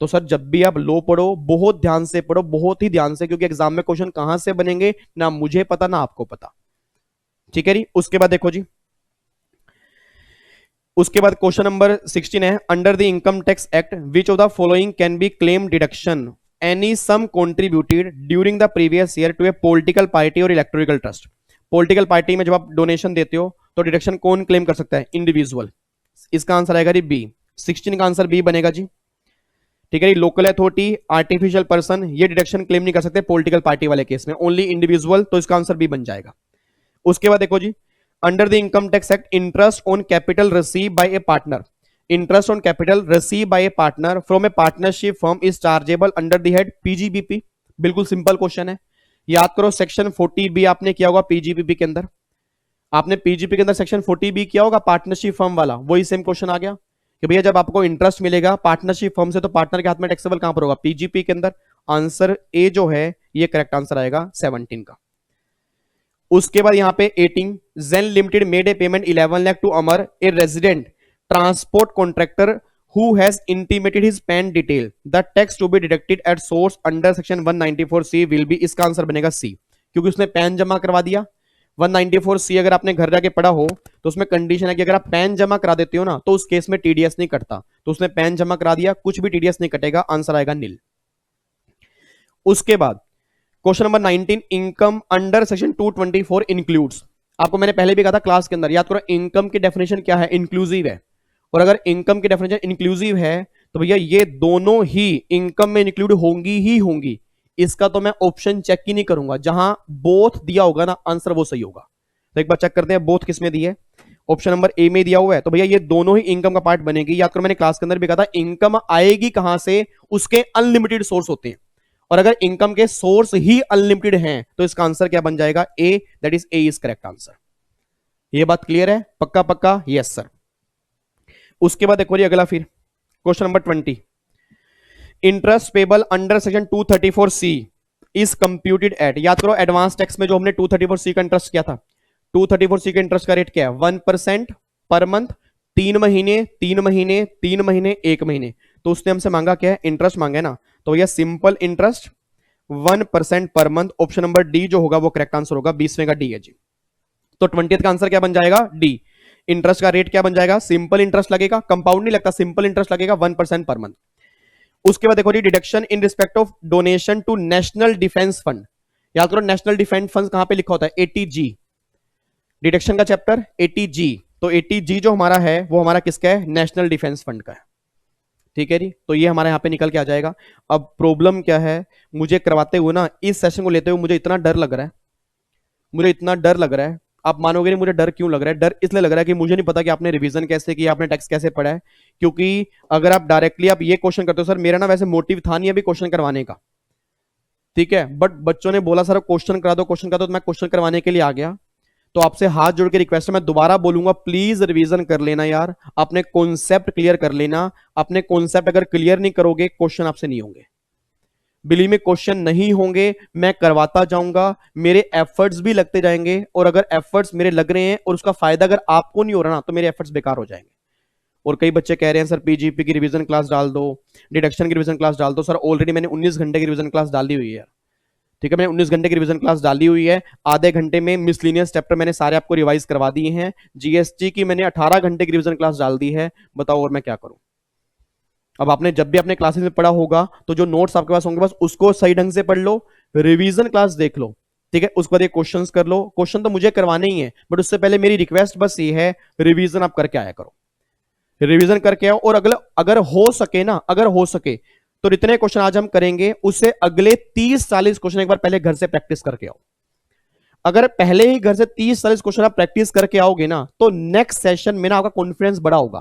तो सर जब भी आप लो पढ़ो बहुत ध्यान से पढ़ो, बहुत ही ध्यान से, क्योंकि एग्जाम में क्वेश्चन कहां से बनेंगे ना मुझे पता ना आपको पता। ठीक है जी। उसके बाद देखो जी, उसके बाद क्वेश्चन नंबर 16 है, under the income tax act which of the following can be claim deduction any sum contributed during the previous year to a political party और इलेक्टोरल ट्रस्ट। पॉलिटिकल पार्टी में जब आप डोनेशन देते हो तो deduction कौन claim कर सकता है? इंडिविजुअल। इसका आंसर आएगा बी। 16 का आंसर बी बनेगा जी। ठीक है। लोकल अथॉरिटी, आर्टिफिशियल पर्सन, ये डिडक्शन क्लेम नहीं कर सकते पॉलिटिकल पार्टी वाले केस में, ओनली इंडिविजुअल। तो इसका आंसर बी बन जाएगा। उसके बाद देखो जी, under the income tax act interest on capital receive by a partner, interest on capital receive by a partner from a partnership firm is chargeable under the head PGBP. बिल्कुल simple question है, याद करो section 40 आपने किया होगा PGBP के अंदर। आपने पीजीपी के अंदर सेक्शन 40 किया होगा पार्टनरशिप फर्म वाला, वही सेम क्वेश्चन आ गया कि भैया जब आपको इंटरेस्ट मिलेगा पार्टनरशिप फर्म से तो पार्टनर के हाथ में टैक्सेबल कहां पर होगा? पीजीपी के अंदर। आंसर ए जो है ये करेक्ट आंसर आएगा 17 का। उसके बाद यहां पे 18, Zen limited made a payment 11 lakh to Amar a resident transport contractor who has intimated his PAN detail, the tax to be deducted at source under section 194C will be. इसका आंसर बनेगा C, क्योंकि उसने पैन जमा करवा दिया। 194C अगर आपने घर जाके पढ़ा हो तो उसमें कंडीशन है कि अगर आप पैन जमा करा देते हो ना तो उस केस में टीडीएस नहीं कटता। तो उसने पैन जमा करा दिया, कुछ भी टीडीएस नहीं कटेगा, आंसर आएगा नील। उसके बाद question number 19, income under section 224 includes. आपको मैंने पहले भी कहा था क्लास के अंदर, याद करो इनकम की डेफिनेशन क्या है? इंक्लूसिव है। और अगर इनकम की डेफिनेशन इंक्लूसिव है तो भैया ये दोनों ही इनकम में इंक्लूड होंगी ही होंगी। इसका तो मैं ऑप्शन चेक ही नहीं करूंगा, जहां बोथ दिया होगा ना आंसर वो सही होगा। तो एक बार चेक करते हैं बोथ किस में दिए। ऑप्शन नंबर ए में दिया हुआ है, तो भैया ये दोनों ही इनकम का पार्ट बनेगी। याद करो मैंने क्लास के अंदर भी कहा था इनकम आएगी कहां से? उसके अनलिमिटेड सोर्स होते हैं, और अगर इनकम के सोर्स ही अनलिमिटेड हैं तो इसका आंसर क्या बन जाएगा? A, that is A is correct answer. ये बात क्लियर है? पक्का पक्का? Yes sir. उसके बाद देखो जी अगला फिर question number 20, interest payable under section 234C is computed at. याद करो एडवांस टैक्स में जो हमने 234C का इंटरेस्ट किया था, 234C का इंटरेस्ट का रेट क्या है? 1% पर मंथ, 3 महीने 3 महीने 3 महीने 1 महीने। तो उसने हमसे मांगा क्या है? इंटरेस्ट मांगा है ना, तो यह simple interest 1% per month. Option number D जो होगा वो करेक्ट आंसर होगा, 20वें का डी है जी। तो 20th का आंसर क्या बन जाएगा? डी। इंटरेस्ट का रेट क्या बन जाएगा? सिंपल इंटरेस्ट लगेगा, कंपाउंड नहीं लगता, सिंपल इंटरेस्ट लगेगा 1% पर मंथ। उसके बाद देखो जी, deduction in respect of donation to national defence fund. याद करो नेशनल डिफेंस फंड कहां पे लिखा होता है? 80G, डिडक्शन का चैप्टर 80G। तो 80G जो हमारा है वो हमारा किसका है, नेशनल डिफेंस फंड का है। ठीक है जी, तो ये हमारे यहाँ पे निकल के आ जाएगा। अब प्रॉब्लम क्या है, मुझे करवाते हुए ना, इस सेशन को लेते हुए मुझे इतना डर लग रहा है, मुझे इतना डर लग रहा है, आप मानोगे नहीं मुझे डर क्यों लग रहा है। डर इसलिए लग रहा है कि मुझे नहीं पता कि आपने रिवीजन कैसे किया, आपने टेक्स्ट कैसे पढ़ा है। क्योंकि अगर आप डायरेक्टली आप ये क्वेश्चन करते हो, सर मेरा ना वैसे मोटिव था नहीं अभी क्वेश्चन करवाने का, ठीक है, बट बच्चों ने बोला सर क्वेश्चन करा दो, क्वेश्चन करा दो, तो मैं क्वेश्चन करवाने के लिए आ गया। तो आपसे हाथ जोड़ के रिक्वेस्ट है, मैं दोबारा बोलूंगा, प्लीज रिवीजन कर लेना यार, अपने कॉन्सेप्ट क्लियर कर लेना। अपने कॉन्सेप्ट अगर क्लियर नहीं करोगे, क्वेश्चन आपसे नहीं होंगे, बिलीव में क्वेश्चन नहीं होंगे। मैं करवाता जाऊंगा, मेरे एफर्ट्स भी लगते जाएंगे, और अगर एफर्ट्स मेरे लग रहे हैं और उसका फायदा अगर आपको नहीं हो रहा ना, तो मेरे एफर्ट्स बेकार हो जाएंगे। और कई बच्चे कह रहे हैं सर पीजीपी की रिवीजन क्लास डाल दो, डिडक्शन की रिवीजन क्लास डाल दो। सर ऑलरेडी मैंने 19 घंटे की रिवीजन क्लास डाली हुई है, ठीक है, मैंने 19 घंटे की रिवीजन क्लास डाली हुई है। आधे घंटे में मिसलिनियस चैप्टर मैंने सारे आपको रिवाइज करवा दिए हैं। जीएसटी की मैंने 18 घंटे की रिवीजन क्लास डाल दी है। बताओ और मैं क्या करूं। अब आपने जब भी अपने क्लासेस में पढ़ा होगा, तो जो नोट्स आपके पास होंगे बस उसको सही ढंग से पढ़ लो, रिवीजन क्लास देख लो, ठीक है, उसके बाद ये क्वेश्चंस कर लो। क्वेश्चन तो मुझे करवाने ही है, बट उससे पहले मेरी रिक्वेस्ट बस ये है, रिवीजन आप करके आया करो, रिवीजन करके आओ। और अगर अगर हो सके ना, अगर हो सके तो जितने क्वेश्चन आज हम करेंगे उससे अगले 30-40 क्वेश्चन एक बार पहले घर से प्रैक्टिस करके आओ। अगर पहले ही घर से 30-40 क्वेश्चन आप प्रैक्टिस करके आओगे ना, तो नेक्स्ट सेशन में ना आपका कॉन्फिडेंस बड़ा होगा।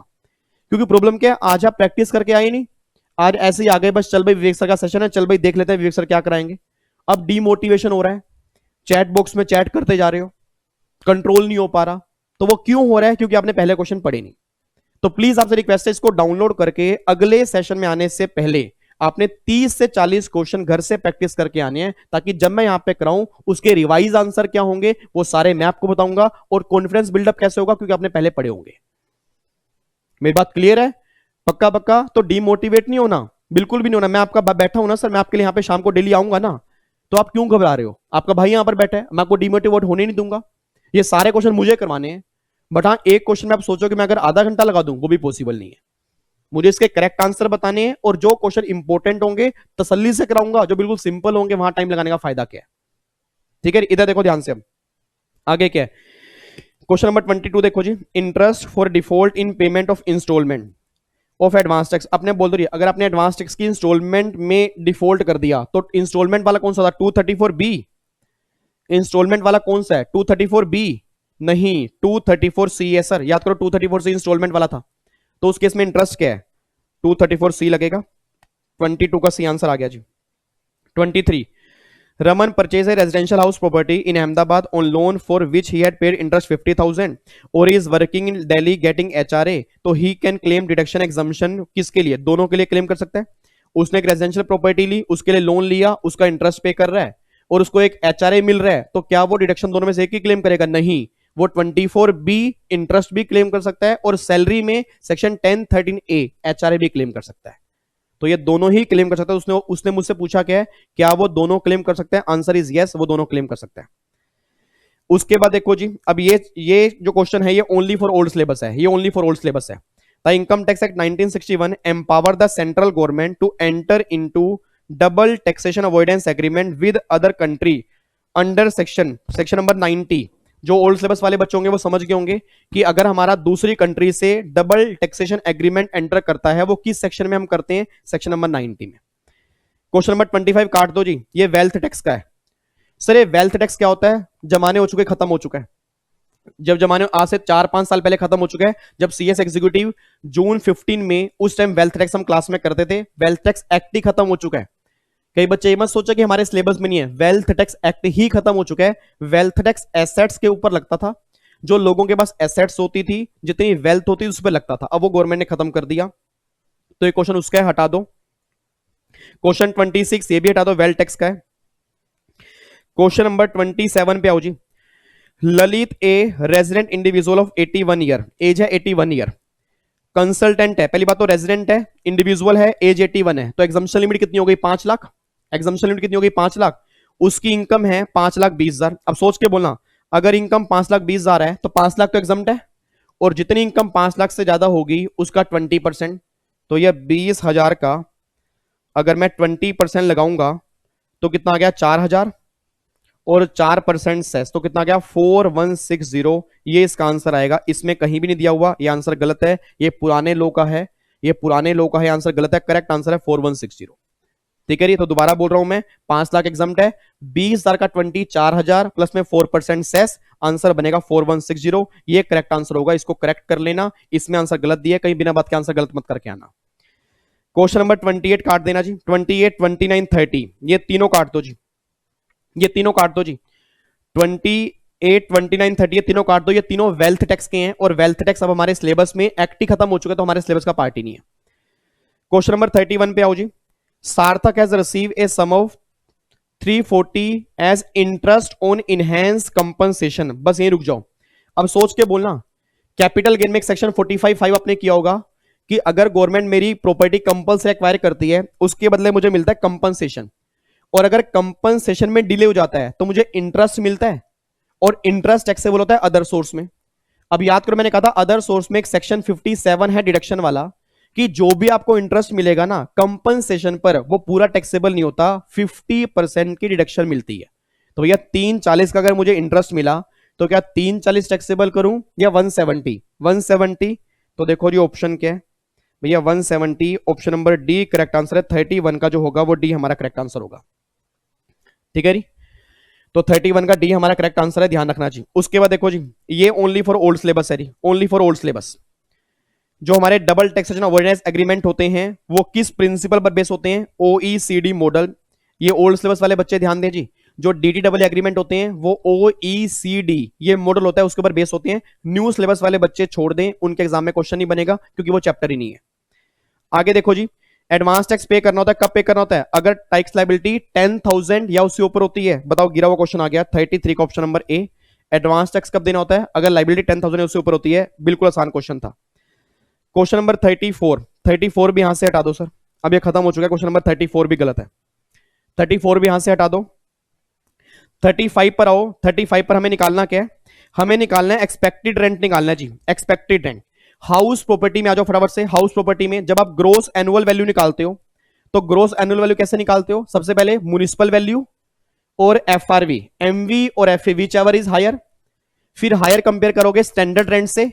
क्योंकि प्रॉब्लम क्या है, आज आप प्रैक्टिस करके आए नहीं, आज ऐसे ही आ गए, बस चल भाई विवेक सर का सेशन है, चल भाई देख लेते हैं विवेक सर क्या कराएंगे। अब डीमोटिवेशन हो रहा है, चैट बॉक्स में चैट करते जा रहे हो, कंट्रोल नहीं हो पा रहा। तो वो क्यों हो रहा है, क्योंकि आपने पहले क्वेश्चन पढ़े नहीं। तो प्लीज आपसे रिक्वेस्ट है, इसको डाउनलोड करके अगले सेशन में आने से पहले आपने 30 से 40 क्वेश्चन घर से प्रैक्टिस करके आने हैं, ताकि जब मैं यहां पे कराऊं उसके रिवाइज आंसर क्या होंगे वो सारे मैं आपको बताऊंगा, और कॉन्फिडेंस बिल्डअप कैसे होगा, क्योंकि आपने पहले पढ़े होंगे। मेरी बात क्लियर है, पक्का पक्का। तो डीमोटिवेट नहीं होना, बिल्कुल भी नहीं होना। मैं आपका बैठा हूं ना सर, मैं आपके लिए यहां पे शाम को डेली आऊंगा ना, तो आप क्यों घबरा रहे हो, आपका भाई यहां पर बैठा है, मैं आपको डीमोटिवेट होने नहीं दूंगा। ये सारे क्वेश्चन मुझे करवाने हैं, बट हाँ एक क्वेश्चन में आप सोचो कि मैं अगर आधा घंटा लगा दूं, वो भी पॉसिबल नहीं है। मुझे इसके करेक्ट आंसर बताने हैं, और जो क्वेश्चन इंपॉर्टेंट होंगे तसल्ली से कराऊंगा, जो बिल्कुल सिंपल होंगे वहां टाइम लगाने का फायदा क्या है। ठीक है, इधर देखो ध्यान से। अब आगे क्या है, क्वेश्चन नंबर 22 देखो जी, interest for default in payment of instalment of advance tax. अपने बोल दो रही, अगर आपने एडवांस टैक्स की इंस्टॉलमेंट में डिफॉल्ट कर दिया, तो इंस्टॉलमेंट वाला कौन सा था, 234B। इंस्टॉलमेंट वाला कौन सा है, 234B नहीं, 234C है सर, याद करो 234C इंस्टॉलमेंट वाला था। तो उस केस में इंटरेस्ट क्या है, 234C लगेगा। 22 का सी आंसर आ गया जी। 23, Raman purchase a residential house property in Ahmedabad on loan for which he had paid interest 50,000 और is working in Delhi getting HRA, तो he can claim deduction exemption किसके लिए, दोनों के लिए क्लेम कर सकता है। उसने एक रेजिडेंशियल प्रॉपर्टी ली, उसके लिए लोन लिया, उसका इंटरेस्ट पे कर रहा है, और उसको एक एचआरए मिल रहा है, तो क्या वो डिडक्शन दोनों में से एक ही क्लेम करेगा, नहीं, वो 24B इंटरेस्ट भी क्लेम कर सकता है, और सैलरी में सेक्शन 1013A एचआरए भी क्लेम कर सकता है। तो ये दोनों ही क्लेम कर सकता है। उसने मुझसे पूछा क्या है, क्या वो दोनों क्लेम कर सकते हैं, आंसर इज यस, वो दोनों क्लेम कर सकते हैं। उसके बाद देखो जी, अब ये जो क्वेश्चन है ये ओनली फॉर ओल्ड सिलेबस है, ये ओनली फॉर ओल्ड सिलेबस है। The income tax act 1961 empower the central government to enter into double taxation avoidance agreement with other country under section number 90। जो ओल्ड सिलेबस वाले बच्चे होंगे वो समझ गए होंगे कि अगर हमारा दूसरी कंट्री से डबल टैक्सेशन एग्रीमेंट एंटर करता है, वो किस सेक्शन में हम करते हैं, सेक्शन नंबर 90 में। क्वेश्चन नंबर 25 काट दो जी, ये वेल्थ टैक्स का है। सर ये वेल्थ टैक्स क्या होता है, जमाने हो चुके, खत्म हो चुका है। जब जमाने आज से 4-5 साल पहले खत्म हो चुका है, जब सीएस एग्जीक्यूटिव जून 15 में, उस टाइम वेल्थ टैक्स हम क्लास में करते थे, वेल्थ टैक्स एक्ट ही खत्म हो चुका है। कई बच्चे ये मत सोचा कि हमारे सिलेबस में नहीं है, वेल्थ टैक्स एक्ट ही खत्म हो चुका है। वेल्थ टैक्स एसेट्स के ऊपर लगता था, जो लोगों के पास एसेट्स होती थी, जितनी वेल्थ होती थी उस पर लगता था, अब वो गवर्नमेंट ने खत्म कर दिया। तो ये क्वेश्चन उसका है, हटा दो। क्वेश्चन 26 ये भी हटा दो, वेल्थ टैक्स का है। क्वेश्चन नंबर 27 पे आओ जी। Lalit a resident individual of 81 year, age है 81 ईयर, कंसल्टेंट है, पहली बात तो रेजिडेंट है, इंडिविजुअल है, एज 81 है, तो एग्जम्पशन लिमिट कितनी हो गई, 5 लाख। एग्जम्पशन लिमिट कितनी हो गई, 5 लाख। उसकी इनकम है 5,20,000। अब सोच के बोलना, अगर इनकम 5,20,000 है तो 5 लाख तो एग्जम्प्ट है, और जितनी इनकम 5 लाख से ज्यादा होगी उसका 20%, तो यह 20,000 का अगर मैं 20% लगाऊंगा तो कितना आ गया, 4,000, और 4% सेस, तो कितना गया 4160। ये इसका आंसर आएगा। इसमें कहीं भी नहीं दिया हुआ, ये आंसर गलत है, ये पुराने लो का है, ये पुराने लो का है, आंसर गलत है। करेक्ट आंसर है 4160। ठीक है, तो दोबारा बोल रहा हूं मैं, 5 लाख एग्जाम्प्ट है, 20,000 का 24,000 प्लस में 4% सेस, आंसर बनेगा 4160। ये करेक्ट आंसर होगा, इसको करेक्ट कर लेना। इसमें आंसर गलत दिया, कहीं बिना बात के आंसर गलत मत करके आना। क्वेश्चन नंबर 28 काट देना जी, 28, 29, 30, ये तीनों काट दो जी, ये तीनों काट दो जी, 28, 29, 30 ये तीनों काट दो। ये तीनों वेल्थ टैक्स के हैं, और वेल्थ टैक्स अब हमारे सिलेबस में एक्ट ही खत्म हो चुका है, तो हमारे सिलेबस का पार्ट ही नहीं है। क्वेश्चन नंबर 31 पे आओ जी। Sarthak has receive a sum of 340 as interest on enhance compensation. बस यहीं रुक जाओ, अब सोच के बोलना। कैपिटल गेन में एक सेक्शन 45(5) आपने किया होगा कि अगर गवर्नमेंट मेरी प्रॉपर्टी कंपल्सरी एक्वायर करती है, उसके बदले मुझे मिलता है कंपनसेशन, और अगर कंपनसेशन में डिले हो जाता है तो मुझे इंटरेस्ट मिलता है, और इंटरेस्ट टैक्सेबल होता है अदर सोर्स में। अब याद करो, मैंने कहा था अदर सोर्स में एक सेक्शन 57 है डिडक्शन वाला, कि जो भी आपको इंटरेस्ट मिलेगा ना कंपनसेशन पर, वो पूरा टैक्सेबल नहीं होता, 50% की डिडक्शन मिलती है। तो भैया 340 का अगर मुझे इंटरेस्ट मिला, तो क्या 340 टैक्सेबल करूं या 170? 170। तो देखो जी ऑप्शन क्या है भैया, 170। Option number D correct answer है। 31 का जो होगा वो डी हमारा करेक्ट आंसर होगा। ठीक है जी, तो 31 का डी हमारा करेक्ट आंसर है, ध्यान रखना जी। उसके बाद देखो जी, ये ओनली फॉर ओल्ड सिलेबस है जी, ओनली फॉर ओल्ड सिलेबस। जो हमारे डबल टैक्सेशन अवॉइडेंस एग्रीमेंट होते हैं वो किस प्रिंसिपल पर बेस होते हैं? OECD model. ये ओल्ड सिलेबस वाले बच्चे ध्यान दें जी, जो डीडीडब्ल्यू एग्रीमेंट होते हैं वो ओईसीडी ये मॉडल होता है, उसके ऊपर बेस होते हैं। न्यू सिलेबस वाले बच्चे छोड़ दें, उनके एग्जाम में क्वेश्चन नहीं बनेगा, क्योंकि वो चैप्टर ही नहीं है। आगे देखो जी, एडवांस टैक्स पे करना होता है, कब पे करना होता है? अगर टैक्स लायबिलिटी 10,000 या उससे ऊपर होती है। बताओ, गिरा हुआ क्वेश्चन आ गया 33 का ऑप्शन नंबर ए। एडवांस टैक्स कब देना होता है? अगर लायबिलिटी 10,000 या उससे ऊपर होती है। बिल्कुल आसान क्वेश्चन था। क्वेश्चन नंबर 34 भी यहां से हटा दो सर, अब ये खत्म हो चुका है। क्वेश्चन नंबर 34 भी गलत है, 34 भी यहां से हटा दो। 35 पर आओ। 35 पर हमें निकालना क्या है? हमें निकालना है एक्सपेक्टेड रेंट, निकालना है जी एक्सपेक्टेड रेंट। हाउस प्रॉपर्टी में आ जाओ फटाफट से। हाउस प्रॉपर्टी में जब आप ग्रोस एनुअल वैल्यू निकालते हो, तो ग्रोस एनुअल वैल्यू कैसे निकालते हो? सबसे पहले म्युनिसिपल वैल्यू और एफआरवी, एमवी और FA, whichever is higher. फिर हायर कंपेयर करोगे स्टैंडर्ड रेंट से,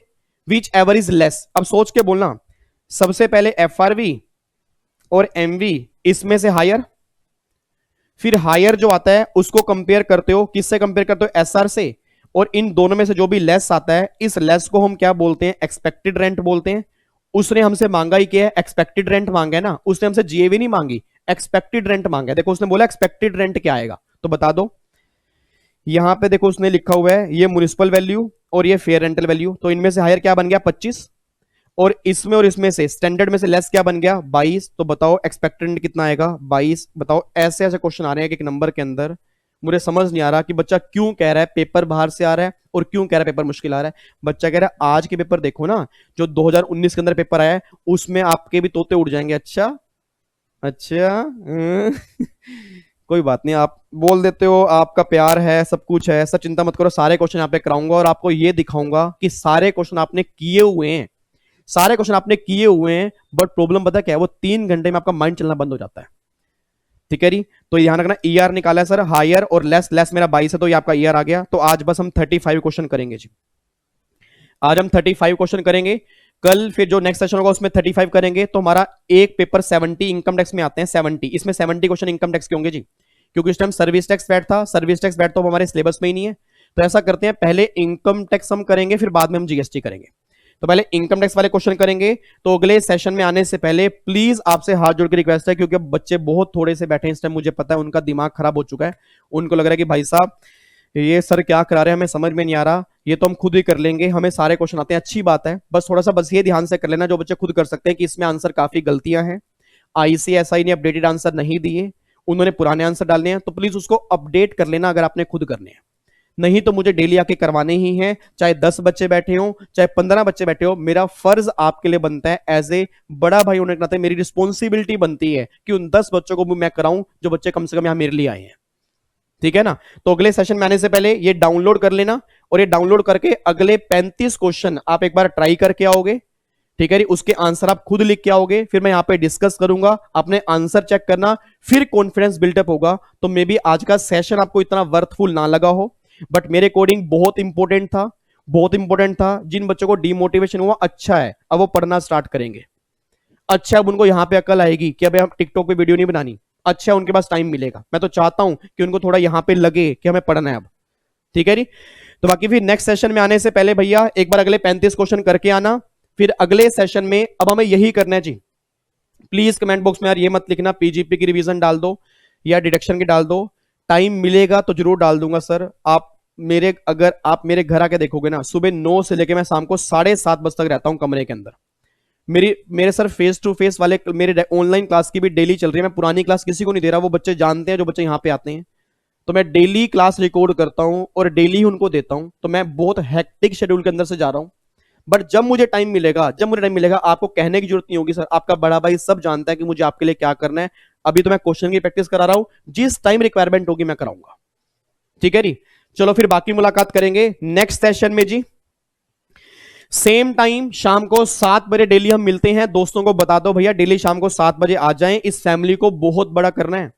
विच एवर इज लेस। अब सोच के बोलना, सबसे पहले एफआरवी और एमवी इसमें से हायर, फिर हायर जो आता है उसको कंपेयर करते हो, किससे कंपेयर करते हो? एसआर से। और इन दोनों में से जो भी लेस आता है, इस लेस को हम क्या बोलते हैं? एक्सपेक्टेड रेंट बोलते हैं। उसने हमसे मांगा ही क्या है? एक्सपेक्टेड रेंट मांगा है ना, उसने हमसे जीएवी नहीं मांगी, एक्सपेक्टेड रेंट मांगा है। देखो उसने बोला एक्सपेक्टेड रेंट क्या आएगा, तो बता दो। यहां पे देखो उसने लिखा हुआ है ये म्युनिसिपल वैल्यू और ये फेयर रेंटल वैल्यू, तो इनमें से हायर क्या बन गया? 25, और इसमें और इसमें से स्टैंडर्ड में से लेस क्या बन गया? 22। तो बताओ एक्सपेक्टेड कितना आएगा? 22। बताओ, ऐसे ऐसे क्वेश्चन आ रहे हैं कि एक नंबर के अंदर मुझे समझ नहीं आ रहा कि बच्चा क्यों कह रहा है पेपर बाहर से आ रहा है और क्यों कह रहा है पेपर मुश्किल आ रहा है। बच्चा कह रहा है आज के पेपर देखो ना, जो 2019 के अंदर पेपर आया है उसमें आपके भी तोते उड़ जाएंगे। अच्छा अच्छा कोई बात नहीं, आप बोल देते हो, आपका प्यार है, सब कुछ है, सब चिंता मत करो। सारे क्वेश्चन यहाँ पे कराऊंगा और आपको ये दिखाऊंगा कि सारे क्वेश्चन आपने किए हुए हैं, सारे क्वेश्चन आपने किए हुए हैं। बट प्रॉब्लम पता क्या है? वो 3 घंटे में आपका माइंड चलना बंद हो जाता है। ठीक है जी, तो ध्यान रखना। ईआर निकाला है सर, हायर और लेस, लेस मेरा 22 है तो ये आपका ईआर आ गया। तो आज बस हम 35 क्वेश्चन करेंगे जी, आज हम 35 क्वेश्चन करेंगे। कल फिर जो नेक्स्ट सेशन होगा उसमें 35 करेंगे। तो हमारा एक पेपर 70 इनकम टैक्स में आते हैं, 70, इसमें 70 क्वेश्चन इनकम टैक्स के होंगे जी, क्योंकि इस टाइम सर्विस टैक्स बैठ था। सर्विस टैक्स बैठ तो हमारे सिलेबस में ही नहीं है। तो ऐसा करते हैं, पहले इनकम टैक्स हम करेंगे, फिर बाद में हम जीएसटी करेंगे। तो पहले इनकम टैक्स वाले क्वेश्चन करेंगे। तो अगले सेशन में आने से पहले प्लीज आपसे हाथ जोड़ के रिक्वेस्ट है, क्योंकि अब बच्चे बहुत थोड़े से बैठे हैं इस टाइम, मुझे पता है उनका दिमाग खराब हो चुका है। उनको लग रहा है कि भाई साहब ये सर क्या करा रहे हैं, हमें समझ में नहीं आ रहा, ये तो हम खुद ही कर लेंगे, हमें सारे क्वेश्चन आते हैं। अच्छी बात है, बस थोड़ा सा बस ये ध्यान से कर लेना जो बच्चे खुद कर सकते हैं कि इसमें आंसर काफी गलतियां हैं। आईसीएसआई ने अपडेटेड आंसर नहीं दिए, उन्होंने पुराने आंसर डालने हैं, तो प्लीज उसको अपडेट कर लेना अगर आपने खुद करने हैं। नहीं तो मुझे डेली आके करवाने ही हैं, चाहे 10 बच्चे बैठे हो चाहे 15 बच्चे बैठे हो। मेरा फर्ज आपके लिए बनता है, एज ए बड़ा भाई होने के नाते मेरी रिस्पॉन्सिबिलिटी बनती है कि उन 10 बच्चों को भी मैं कराऊं जो बच्चे कम से कम यहां मेरे लिए आए हैं। ठीक है ना? तो अगले सेशन में आने से पहले ये डाउनलोड कर लेना, और ये डाउनलोड करके अगले 35 क्वेश्चन आप एक बार ट्राई करके आओगे। ठीक है जी। उसके आंसर आप खुद लिख के आओगे, फिर मैं यहां पे डिस्कस करूंगा, अपने आंसर चेक करना, फिर कॉन्फिडेंस बिल्डअप होगा। तो मे बी आज का सेशन आपको इतना वर्थफुल ना लगा हो, बट मेरे अकॉर्डिंग बहुत इंपॉर्टेंट था, बहुत इंपॉर्टेंट था। जिन बच्चों को डिमोटिवेशन हुआ, अच्छा है अब वो पढ़ना स्टार्ट करेंगे। अच्छा, अब उनको यहां पे अकल आएगी कि अबे हम टिकटॉक पे वीडियो नहीं बनानी। अच्छा, उनके पास टाइम मिलेगा। मैं तो चाहता हूं कि उनको थोड़ा यहां पे लगे कि हमें पढ़ना है अब। ठीक है जी। तो बाकी फिर नेक्स्ट सेशन में आने से पहले भैया एक बार अगले 35 क्वेश्चन करके आना, फिर अगले सेशन में अब हमें यही करना है जी। प्लीज कमेंट बॉक्स में यार ये मत लिखना पीजीपी की रिवीजन डाल दो या डिडक्शन की डाल दो। टाइम मिलेगा तो जरूर डाल दूंगा सर। अगर आप मेरे घर आके देखोगे ना, सुबह 9 से लेकर मैं शाम को 7:30 बजे तक रहता हूं कमरे के अंदर। मेरे सर फेस टू फेस वाले मेरे ऑनलाइन क्लास की भी डेली चल रही है। मैं पुरानी क्लास किसी को नहीं दे रहा, वो बच्चे जानते हैं जो बच्चे यहाँ पे आते हैं। तो मैं डेली क्लास रिकॉर्ड करता हूं और डेली उनको देता हूं। तो मैं बहुत हेक्टिक शेड्यूल के अंदर से जा रहा हूं। बट जब मुझे टाइम मिलेगा आपको कहने की जरूरत नहीं होगी सर, आपका बड़ा भाई सब जानता है कि मुझे आपके लिए क्या करना है। अभी तो मैं क्वेश्चन की प्रैक्टिस करा रहा हूं, जिस टाइम रिक्वायरमेंट होगी मैं कराऊंगा। ठीक है जी। चलो फिर बाकी मुलाकात करेंगे नेक्स्ट सेशन में जी। सेम टाइम शाम को 7 बजे डेली हम मिलते हैं। दोस्तों को बता दो भैया डेली शाम को 7 बजे आ जाएं। इस फैमिली को बहुत बड़ा करना है,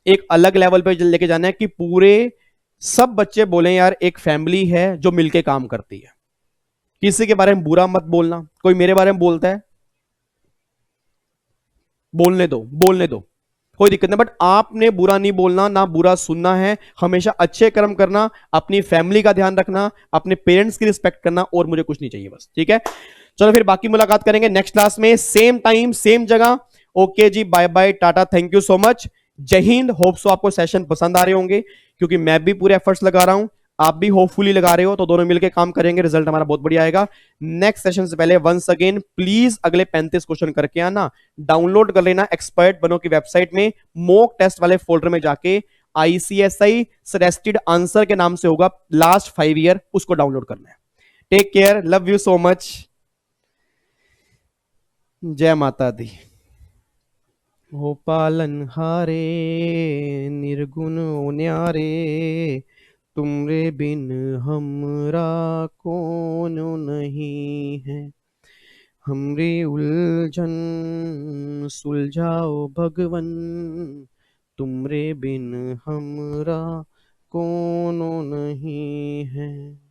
एक अलग लेवल पे लेके जाना है कि पूरे सब बच्चे बोले यार एक फैमिली है जो मिलके काम करती है। किसी के बारे में बुरा मत बोलना। कोई मेरे बारे में बोलता है, बोलने दो, बोलने दो, कोई दिक्कत नहीं। बट आपने बुरा नहीं बोलना, ना बुरा सुनना है। हमेशा अच्छे कर्म करना, अपनी फैमिली का ध्यान रखना, अपने पेरेंट्स की रिस्पेक्ट करना, और मुझे कुछ नहीं चाहिए बस। ठीक है। चलो फिर बाकी मुलाकात करेंगे नेक्स्ट क्लास में, सेम टाइम सेम जगह। ओके जी, bye bye, tata, thank you so much, जय हिंद। होप सो आपको सेशन पसंद आ रहे होंगे, क्योंकि मैं भी पूरे एफर्ट्स लगा रहा हूं, आप भी होपफुली लगा रहे हो, तो दोनों मिलकर काम करेंगे, रिजल्ट हमारा बहुत बढ़िया आएगा। नेक्स्ट सेशन से पहले वंस अगेन प्लीज अगले 35 क्वेश्चन करके आना। डाउनलोड कर लेना एक्सपर्ट बनो की वेबसाइट में, मॉक टेस्ट वाले फोल्डर में जाके आईसीएसआई सजेस्टेड आंसर के नाम से होगा लास्ट 5 ईयर, उसको डाउनलोड करना है। Take care, love you so much, जय माता दी। हो पालन हारे निर्गुण न्यारे, तुमरे बिन हमरा कौन नहीं है। हमरी उलझन सुलझाओ भगवन, तुमरे बिन हमरा कौन नहीं है।